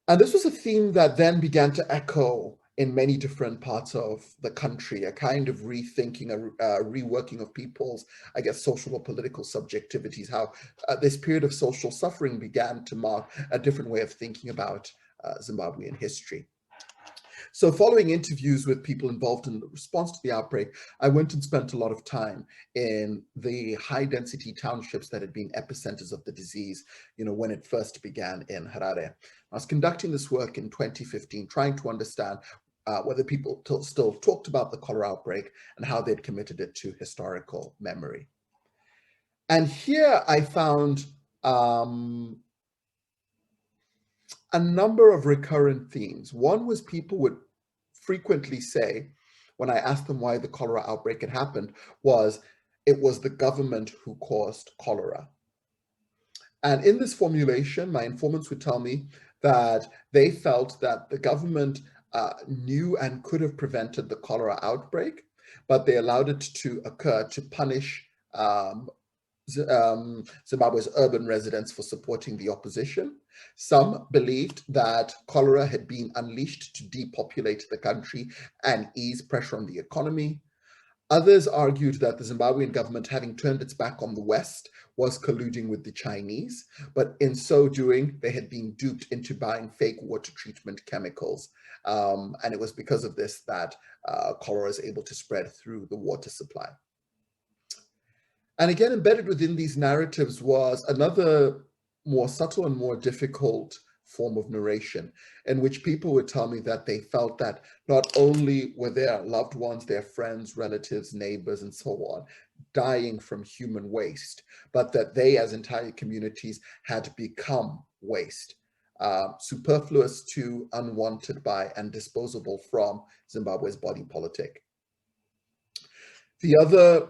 [SPEAKER 2] And this was a theme that then began to echo in many different parts of the country, a kind of rethinking, a reworking of people's, I guess, social or political subjectivities, how this period of social suffering began to mark a different way of thinking about Zimbabwean history. So following interviews with people involved in the response to the outbreak, I went and spent a lot of time in the high density townships that had been epicenters of the disease, when it first began in Harare. I was conducting this work in 2015, trying to understand whether people still talked about the cholera outbreak and how they'd committed it to historical memory. And here I found a number of recurrent themes. One was people would frequently say, when I asked them why the cholera outbreak had happened, it was the government who caused cholera. And in this formulation, my informants would tell me that they felt that the government knew and could have prevented the cholera outbreak, but they allowed it to occur to punish Zimbabwe's urban residents for supporting the opposition. Some believed that cholera had been unleashed to depopulate the country and ease pressure on the economy. Others argued that the Zimbabwean government, having turned its back on the West, was colluding with the Chinese, but in so doing, they had been duped into buying fake water treatment chemicals. And it was because of this that cholera is able to spread through the water supply. And again, embedded within these narratives was another more subtle and more difficult form of narration, in which people would tell me that they felt that not only were their loved ones, their friends, relatives, neighbors, and so on, dying from human waste, but that they as entire communities had become waste, superfluous to, unwanted by, and disposable from Zimbabwe's body politic. The other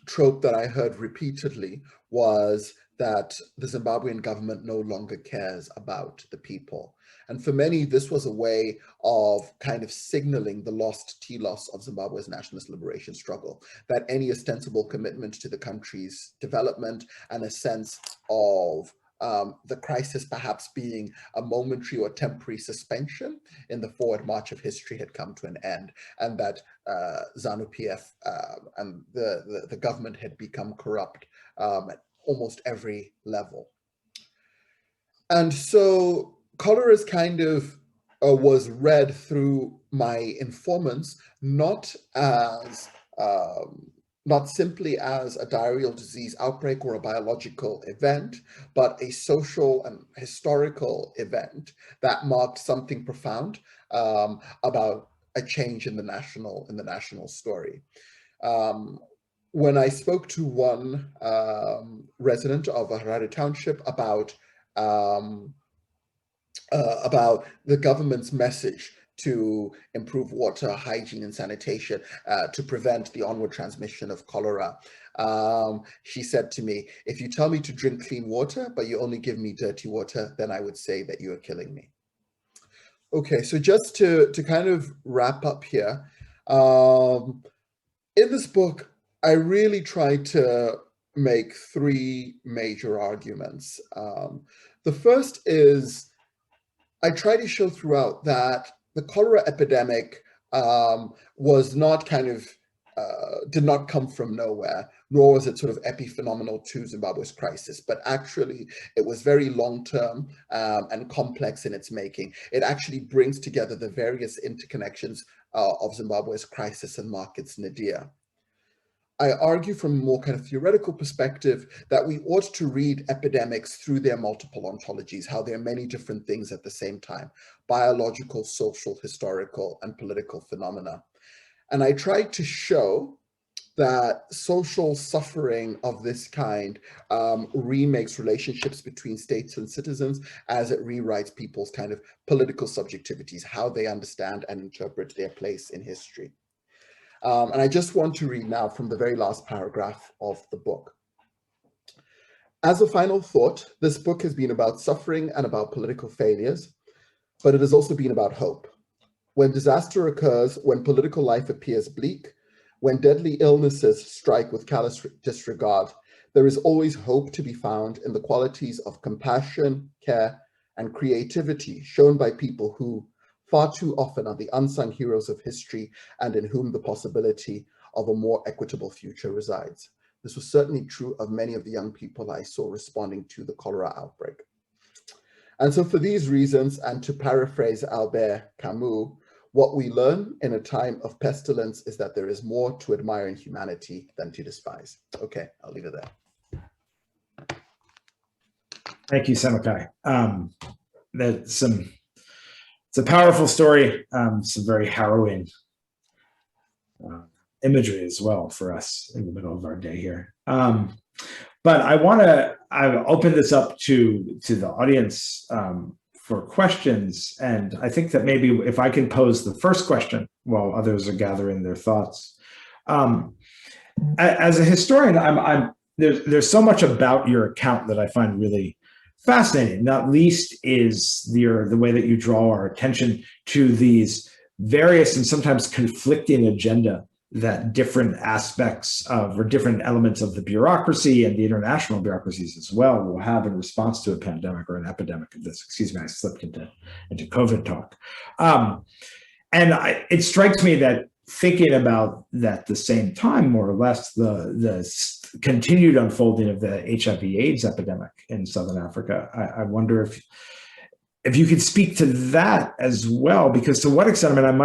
[SPEAKER 2] trope that I heard repeatedly was that the Zimbabwean government no longer cares about the people. And for many, this was a way of kind of signaling the lost telos of Zimbabwe's nationalist liberation struggle, that any ostensible commitment to the country's development and a sense of the crisis perhaps being a momentary or temporary suspension in the forward march of history had come to an end, and that ZANU-PF and the government had become corrupt at almost every level. And so cholera is kind of was read through my informants not as not simply as a diarrheal disease outbreak or a biological event, but a social and historical event that marked something profound about a change in the national story. When I spoke to one resident of a Harare township about the government's message to improve water, hygiene, and sanitation to prevent the onward transmission of cholera, she said to me, if you tell me to drink clean water, but you only give me dirty water, then I would say that you are killing me. Okay, so just to kind of wrap up here, in this book, I really tried to make three major arguments. The first is, I try to show throughout that the cholera epidemic was not kind of, did not come from nowhere, nor was it sort of epiphenomenal to Zimbabwe's crisis, but actually it was very long-term and complex in its making. It actually brings together the various interconnections of Zimbabwe's crisis and markets nadir. I argue from a more kind of theoretical perspective that we ought to read epidemics through their multiple ontologies, how there are many different things at the same time: biological, social, historical, and political phenomena. And I tried to show that social suffering of this kind remakes relationships between states and citizens as it rewrites people's kind of political subjectivities, how they understand and interpret their place in history. And I just want to read now from the very last paragraph of the book. As a final thought, this book has been about suffering and about political failures, but it has also been about hope. When disaster occurs, when political life appears bleak, when deadly illnesses strike with callous disregard, there is always hope to be found in the qualities of compassion, care, and creativity shown by people who, far too often are the unsung heroes of history and in whom the possibility of a more equitable future resides. This was certainly true of many of the young people I saw responding to the cholera outbreak. And so for these reasons, and to paraphrase Albert Camus, what we learn in a time of pestilence is that there is more to admire in humanity than to despise. Okay, I'll leave it there.
[SPEAKER 1] Thank you, Simukai. It's a powerful story, some very harrowing imagery as well for us in the middle of our day here. But I open this up to the audience for questions. And I think that maybe if I can pose the first question while others are gathering their thoughts. As a historian, there's so much about your account that I find really fascinating. Not least is the way that you draw our attention to these various and sometimes conflicting agenda that different aspects of, or different elements of the bureaucracy and the international bureaucracies as well will have in response to a pandemic or an epidemic of this. Excuse me, I slipped into COVID talk. It strikes me that thinking about that at the same time, more or less, the continued unfolding of the HIV/AIDS epidemic in Southern Africa, I wonder if you could speak to that as well, because to what extent, I mean, I'm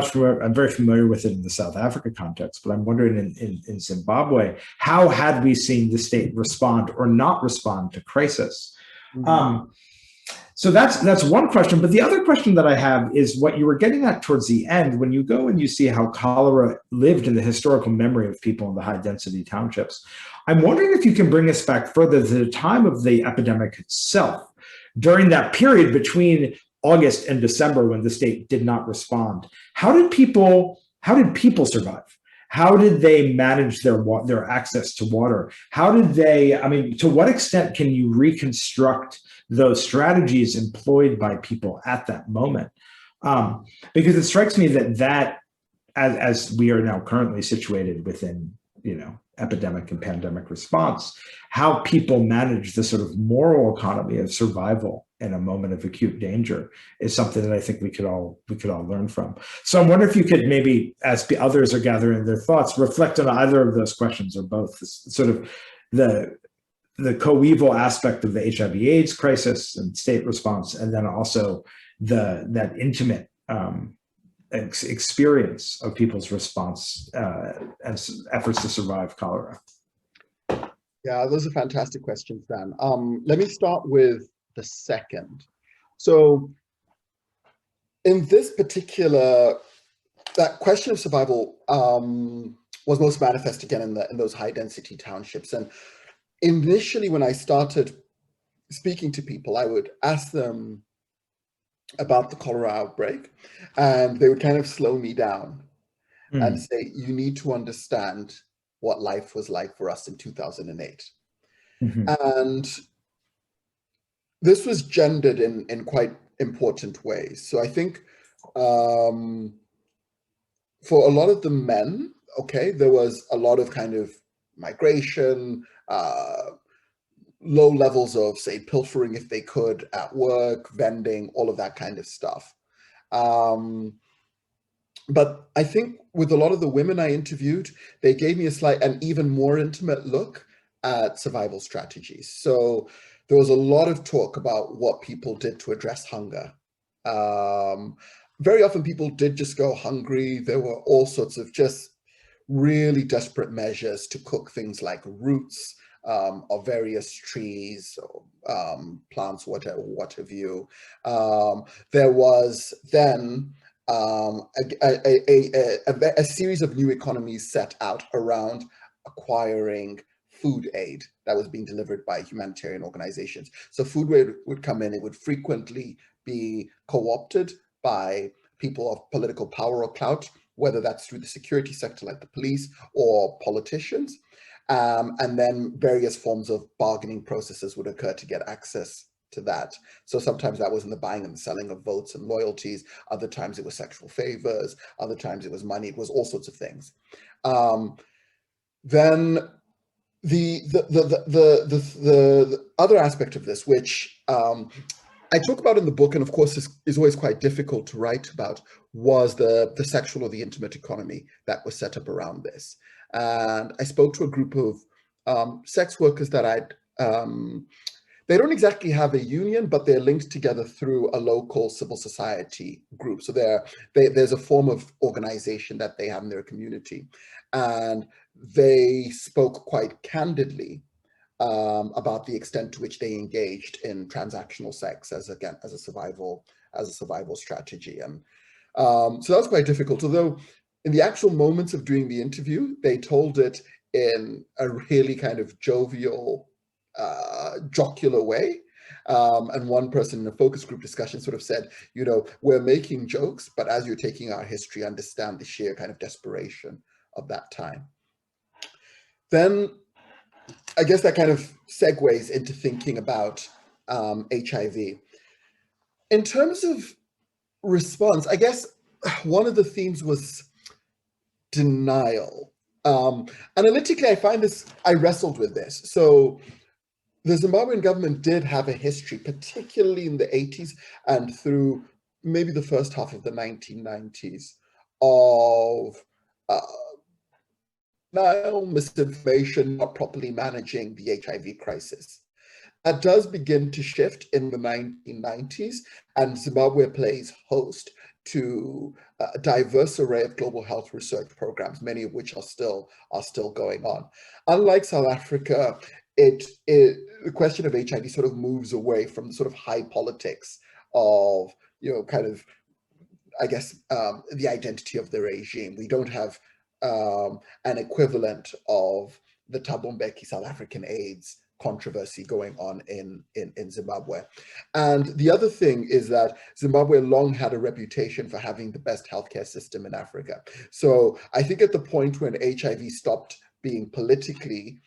[SPEAKER 1] very familiar with it in the South Africa context, but I'm wondering in Zimbabwe, how had we seen the state respond or not respond to crisis? Mm-hmm. So that's one question. But the other question that I have is what you were getting at towards the end, when you go and you see how cholera lived in the historical memory of people in the high density townships. I'm wondering if you can bring us back further to the time of the epidemic itself. During that period between August and December, when the state did not respond, how did people survive? How did they manage their access to water? How did they, I mean, to what extent can you reconstruct those strategies employed by people at that moment? Because it strikes me that as we are now currently situated within, epidemic and pandemic response, how people manage the sort of moral economy of survival in a moment of acute danger is something that I think we could all learn from. So I'm wondering if you could maybe, as others are gathering their thoughts, reflect on either of those questions or both, sort of the coeval aspect of the HIV/AIDS crisis and state response, and then also that intimate experience of people's response as efforts to survive cholera.
[SPEAKER 2] Yeah, those are fantastic questions, Dan. Let me start with the second. So in this particular, that question of survival was most manifest again in those high density townships. And initially, when I started speaking to people, I would ask them about the cholera outbreak, and they would kind of slow me down and say, you need to understand what life was like for us in 2008. And this was gendered in quite important ways. So I think for a lot of the men, okay, there was a lot of kind of migration, low levels of, say, pilfering if they could at work, vending, all of that kind of stuff. But I think with a lot of the women I interviewed, they gave me an even more intimate look at survival strategies. So there was a lot of talk about what people did to address hunger. Very often people did just go hungry. There were all sorts of just really desperate measures to cook things like roots of various trees, plants, what have you. There was then a series of new economies set out around acquiring food aid that was being delivered by humanitarian organizations. So food aid would come in, it would frequently be co-opted by people of political power or clout, whether that's through the security sector like the police or politicians. And then various forms of bargaining processes would occur to get access to that. So sometimes that was in the buying and the selling of votes and loyalties. Other times it was sexual favors. Other times it was money. It was all sorts of things. Then the other aspect of this, which I talk about in the book, and of course this is always quite difficult to write about, was the sexual or the intimate economy that was set up around this. And I spoke to a group of sex workers that they don't exactly have a union, but they're linked together through a local civil society group. So there's a form of organization that they have in their community. And they spoke quite candidly about the extent to which they engaged in transactional sex as a survival strategy. And so that was quite difficult. Although in the actual moments of doing the interview, they told it in a really kind of jovial, jocular way. And one person in a focus group discussion sort of said, you know, we're making jokes, but as you're taking our history, understand the sheer kind of desperation of that time. Then I guess that kind of segues into thinking about HIV. In terms of response, I guess one of the themes was denial. Analytically, I find this, I wrestled with this. So the Zimbabwean government did have a history, particularly in the 80s and through maybe the first half of the 1990s, of denial, misinformation, not properly managing the HIV crisis. That does begin to shift in the 1990s, and Zimbabwe plays host to a diverse array of global health research programs, many of which are still going on. Unlike South Africa, the question of HIV sort of moves away from the sort of high politics of, you know, kind of, I guess, the identity of the regime. We don't have an equivalent of the Thabo Mbeki South African AIDS controversy going on in Zimbabwe. And the other thing is that Zimbabwe long had a reputation for having the best healthcare system in Africa. So I think at the point when HIV stopped being politically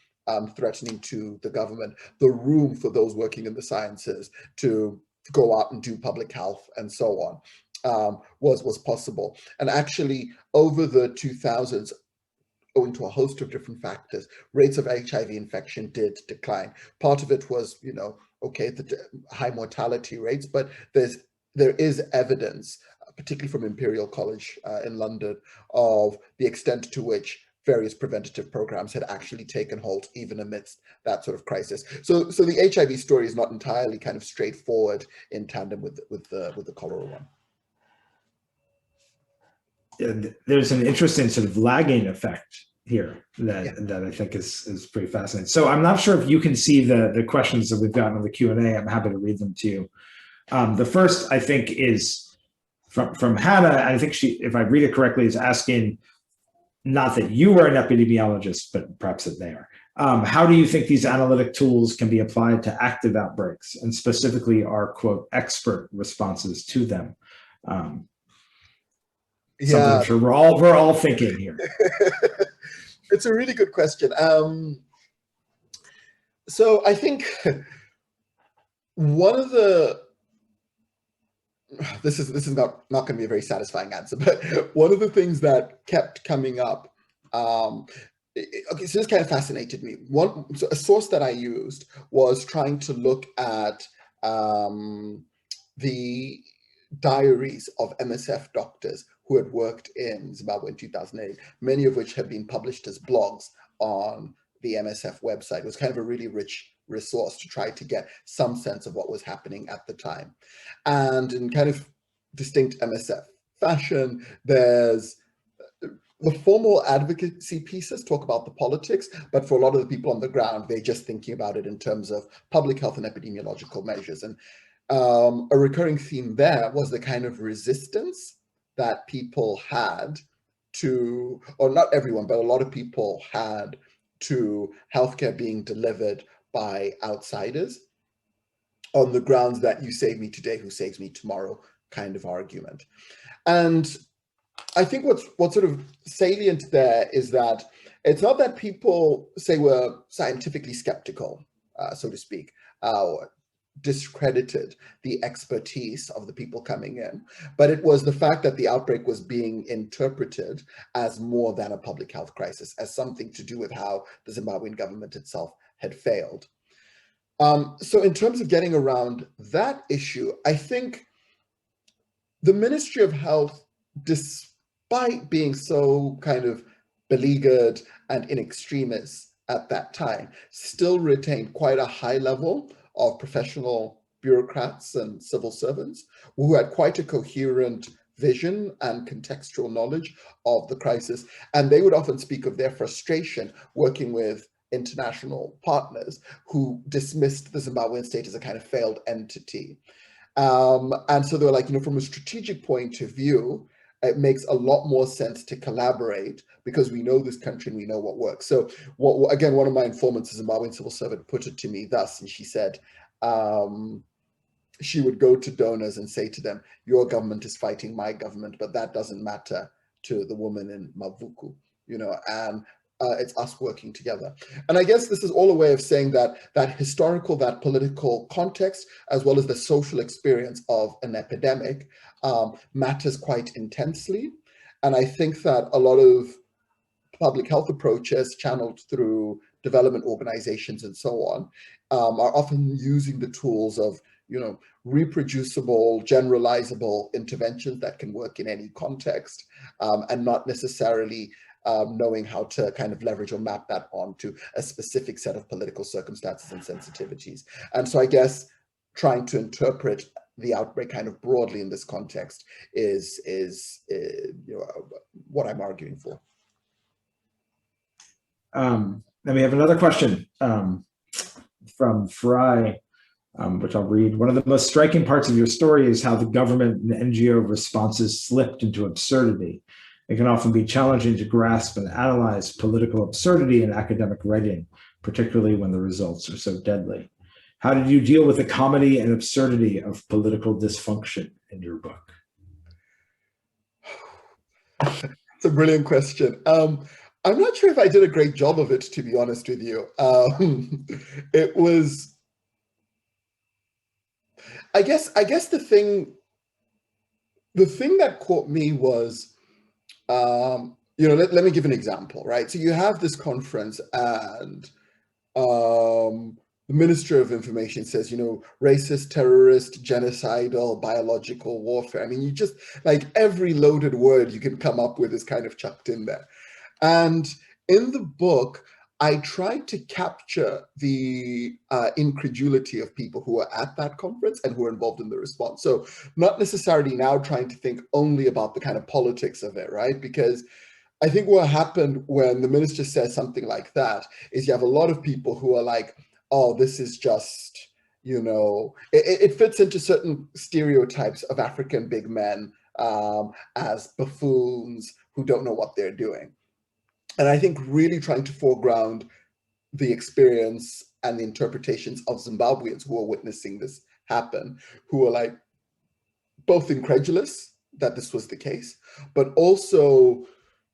[SPEAKER 2] threatening to the government, the room for those working in the sciences to go out and do public health and so on was possible. And actually, over the 2000s, owing to a host of different factors, rates of HIV infection did decline. Part of it was, you know, okay, the high mortality rates, but there is evidence, particularly from Imperial College in London, of the extent to which various preventative programs had actually taken hold even amidst that sort of crisis. So the HIV story is not entirely kind of straightforward in tandem with the cholera one.
[SPEAKER 1] There's an interesting sort of lagging effect here that I think is pretty fascinating. So I'm not sure if you can see the questions that we've gotten on the Q&A. I'm happy to read them to you. The first, I think, is from Hannah. I think she, if I read it correctly, is asking, not that you are an epidemiologist, but perhaps that they are. How do you think these analytic tools can be applied to active outbreaks, and specifically our, quote, expert responses to them? Something I'm sure we're all thinking here.
[SPEAKER 2] It's a really good question. So I think one of the, this is not going to be a very satisfying answer, but one of the things that kept coming up, okay, so this kind of fascinated me. So a source that I used was trying to look at the diaries of MSF doctors who had worked in Zimbabwe in 2008, many of which have been published as blogs on the MSF website. It was kind of a really rich resource to try to get some sense of what was happening at the time. And in kind of distinct MSF fashion, there's the formal advocacy pieces talk about the politics, but for a lot of the people on the ground, they're just thinking about it in terms of public health and epidemiological measures. And a recurring theme there was the kind of resistance that people had to, or not everyone, but a lot of people had to healthcare being delivered by outsiders on the grounds that you save me today, who saves me tomorrow kind of argument. And I think what's sort of salient there is that it's not that people say we're scientifically skeptical, so to speak, or discredited the expertise of the people coming in, but it was the fact that the outbreak was being interpreted as more than a public health crisis, as something to do with how the Zimbabwean government itself had failed. So in terms of getting around that issue, I think the Ministry of Health, despite being so kind of beleaguered and in extremis at that time, still retained quite a high level of professional bureaucrats and civil servants who had quite a coherent vision and contextual knowledge of the crisis. And they would often speak of their frustration working with international partners who dismissed the Zimbabwean state as a kind of failed entity. And so they were like, from a strategic point of view, it makes a lot more sense to collaborate because we know this country and we know what works. So again, one of my informants, a Zimbabwean civil servant, put it to me thus, and she said, she would go to donors and say to them, your government is fighting my government, but that doesn't matter to the woman in Mavuku, and it's us working together. And I guess this is all a way of saying that historical, that political context, as well as the social experience of an epidemic matters quite intensely. And I think that a lot of public health approaches channeled through development organizations and so on are often using the tools of reproducible, generalizable interventions that can work in any context, and not necessarily knowing how to kind of leverage or map that onto a specific set of political circumstances and sensitivities. And so I guess trying to interpret the outbreak kind of broadly in this context is what I'm arguing for.
[SPEAKER 1] And we have another question from Fry, which I'll read. One of the most striking parts of your story is how the government and NGO responses slipped into absurdity. It can often be challenging to grasp and analyze political absurdity in academic writing, particularly when the results are so deadly. How did you deal with the comedy and absurdity of political dysfunction in your book?
[SPEAKER 2] It's a brilliant question. I'm not sure if I did a great job of it, to be honest with you. It was, I guess the thing that caught me was, let me give an example, right? So you have this conference and the Minister of Information says, racist, terrorist, genocidal, biological warfare. I mean, you just, like, every loaded word you can come up with is kind of chucked in there. And in the book, I tried to capture the incredulity of people who were at that conference and who were involved in the response. So not necessarily now trying to think only about the kind of politics of it, right? Because I think what happened when the minister says something like that is you have a lot of people who are like, oh, this is just, it fits into certain stereotypes of African big men as buffoons who don't know what they're doing. And I think really trying to foreground the experience and the interpretations of Zimbabweans who are witnessing this happen, who are like both incredulous that this was the case, but also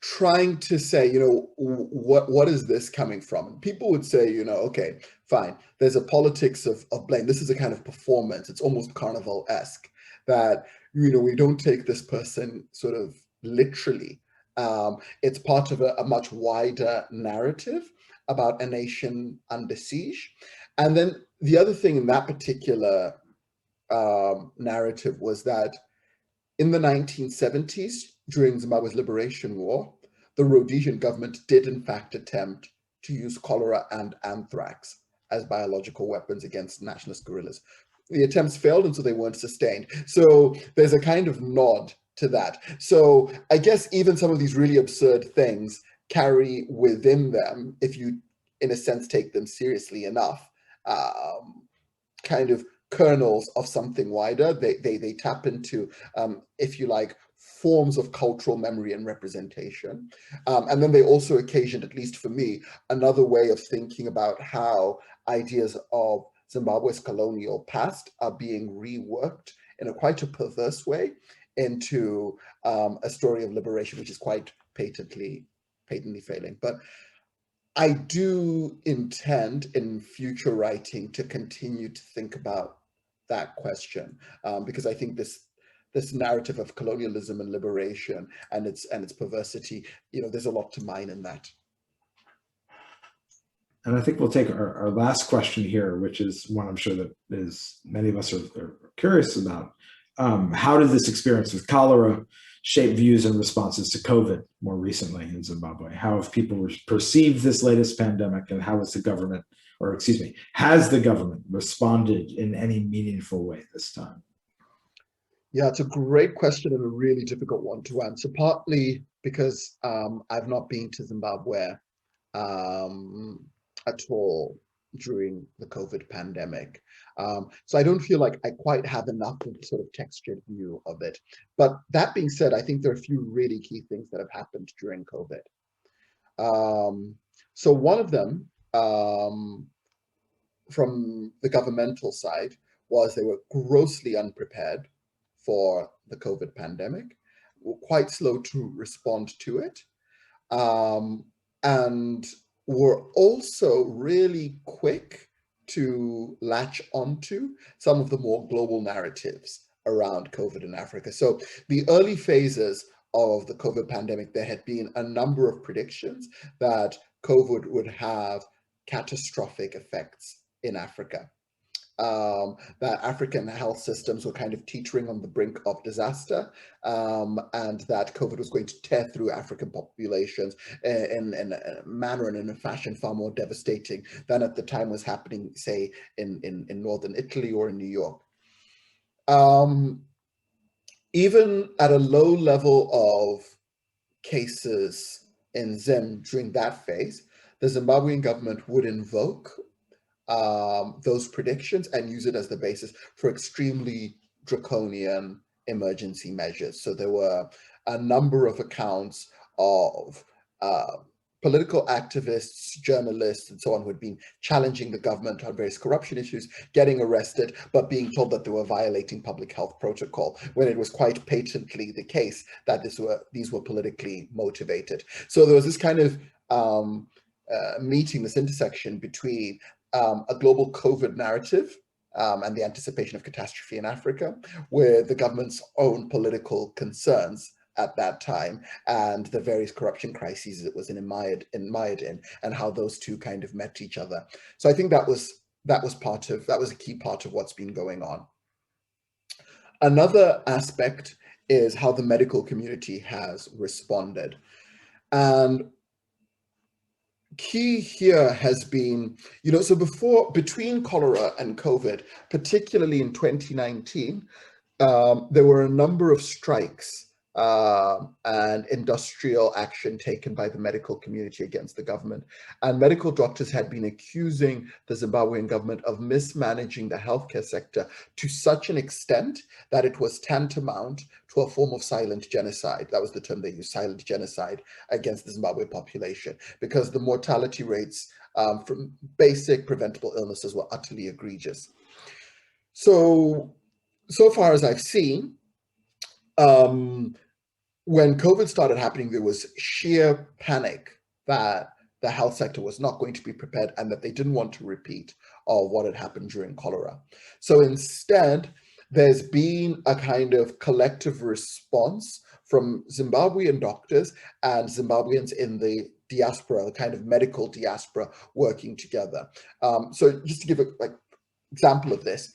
[SPEAKER 2] trying to say, what is this coming from? And people would say, okay, fine, there's a politics of blame. This is a kind of performance. It's almost carnival-esque that, we don't take this person sort of literally. It's part of a much wider narrative about a nation under siege. And then the other thing in that particular narrative was that in the 1970s, during Zimbabwe's liberation war, the Rhodesian government did in fact attempt to use cholera and anthrax as biological weapons against nationalist guerrillas. The attempts failed, and so they weren't sustained. So there's a kind of nod to that. So I guess even some of these really absurd things carry within them, if you, in a sense, take them seriously enough, kind of kernels of something wider. They tap into, if you like, forms of cultural memory and representation. And then they also occasioned, at least for me, another way of thinking about how ideas of Zimbabwe's colonial past are being reworked in a quite a perverse way into a story of liberation, which is quite patently failing. But I do intend in future writing to continue to think about that question, because I think this narrative of colonialism and liberation and its perversity, there's a lot to mine in that.
[SPEAKER 1] And I think we'll take our last question here, which is one I'm sure that is many of us are curious about. How did this experience with cholera shape views and responses to COVID more recently in Zimbabwe? How have people perceived this latest pandemic, and how is the government, or excuse me, has the government responded in any meaningful way this time?
[SPEAKER 2] Yeah, it's a great question and a really difficult one to answer, partly because I've not been to Zimbabwe at all during the COVID pandemic. So I don't feel like I quite have enough of a sort of textured view of it. But that being said, I think there are a few really key things that have happened during COVID. So one of them, from the governmental side, was they were grossly unprepared for the COVID pandemic, were quite slow to respond to it, and were also really quick to latch onto some of the more global narratives around COVID in Africa. So the early phases of the COVID pandemic, there had been a number of predictions that COVID would have catastrophic effects in Africa. That African health systems were kind of teetering on the brink of disaster, and that COVID was going to tear through African populations in a manner and in a fashion far more devastating than at the time was happening, say, in northern Italy or in New York. Even at a low level of cases in Zim during that phase, the Zimbabwean government would invoke those predictions and use it as the basis for extremely draconian emergency measures. So there were a number of accounts of political activists, journalists, and so on who had been challenging the government on various corruption issues, getting arrested, but being told that they were violating public health protocol, when it was quite patently the case that these were politically motivated. So there was this kind of meeting, this intersection between a global COVID narrative and the anticipation of catastrophe in Africa, with the government's own political concerns at that time and the various corruption crises it was mired in, and how those two kind of met each other. So I think that was a key part of what's been going on. Another aspect is how the medical community has responded. And key here has been, so between cholera and COVID, particularly in 2019, there were a number of strikes and industrial action taken by the medical community against the government. And medical doctors had been accusing the Zimbabwean government of mismanaging the healthcare sector to such an extent that it was tantamount to a form of silent genocide. That was the term they used, silent genocide against the Zimbabwe population, because the mortality rates from basic preventable illnesses were utterly egregious. So far as I've seen, when COVID started happening, there was sheer panic that the health sector was not going to be prepared and that they didn't want to repeat of what had happened during cholera. So instead, there's been a kind of collective response from Zimbabwean doctors and Zimbabweans in the diaspora, the kind of medical diaspora, working together. So just to give an example of this,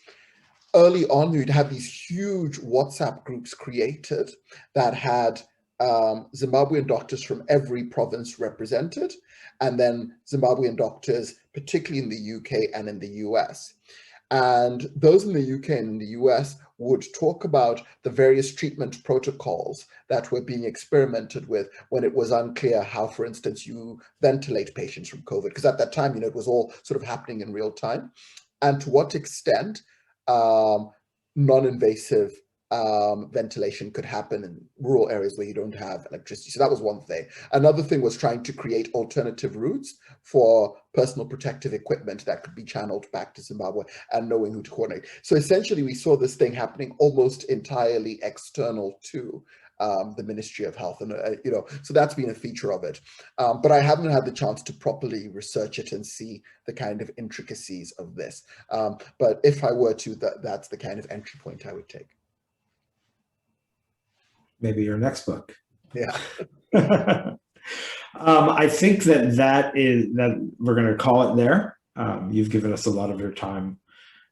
[SPEAKER 2] early on, you'd have these huge WhatsApp groups created that had Zimbabwean doctors from every province represented, and then Zimbabwean doctors, particularly in the UK and in the US. And those in the UK and in the US would talk about the various treatment protocols that were being experimented with when it was unclear how, for instance, you ventilate patients from COVID, because at that time, it was all sort of happening in real time, and to what extent non-invasive ventilation could happen in rural areas where you don't have electricity. So that was one thing. Another thing was trying to create alternative routes for personal protective equipment that could be channeled back to Zimbabwe, and knowing who to coordinate. So essentially, we saw this thing happening almost entirely external to the Ministry of Health, and so that's been a feature of it. But I haven't had the chance to properly research it and see the kind of intricacies of this. But if I were to, that's the kind of entry point I would take.
[SPEAKER 1] Maybe your next book.
[SPEAKER 2] Yeah.
[SPEAKER 1] I think that we're going to call it there. You've given us a lot of your time,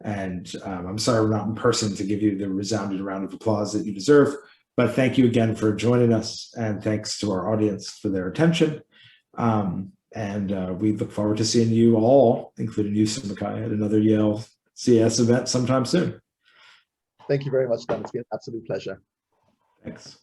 [SPEAKER 1] and I'm sorry we're not in person to give you the resounding round of applause that you deserve. But thank you again for joining us, and thanks to our audience for their attention. And we look forward to seeing you all, including you, Simukai, at another Yale CS event sometime soon.
[SPEAKER 2] Thank you very much, Dan. It's been an absolute pleasure.
[SPEAKER 1] Thanks.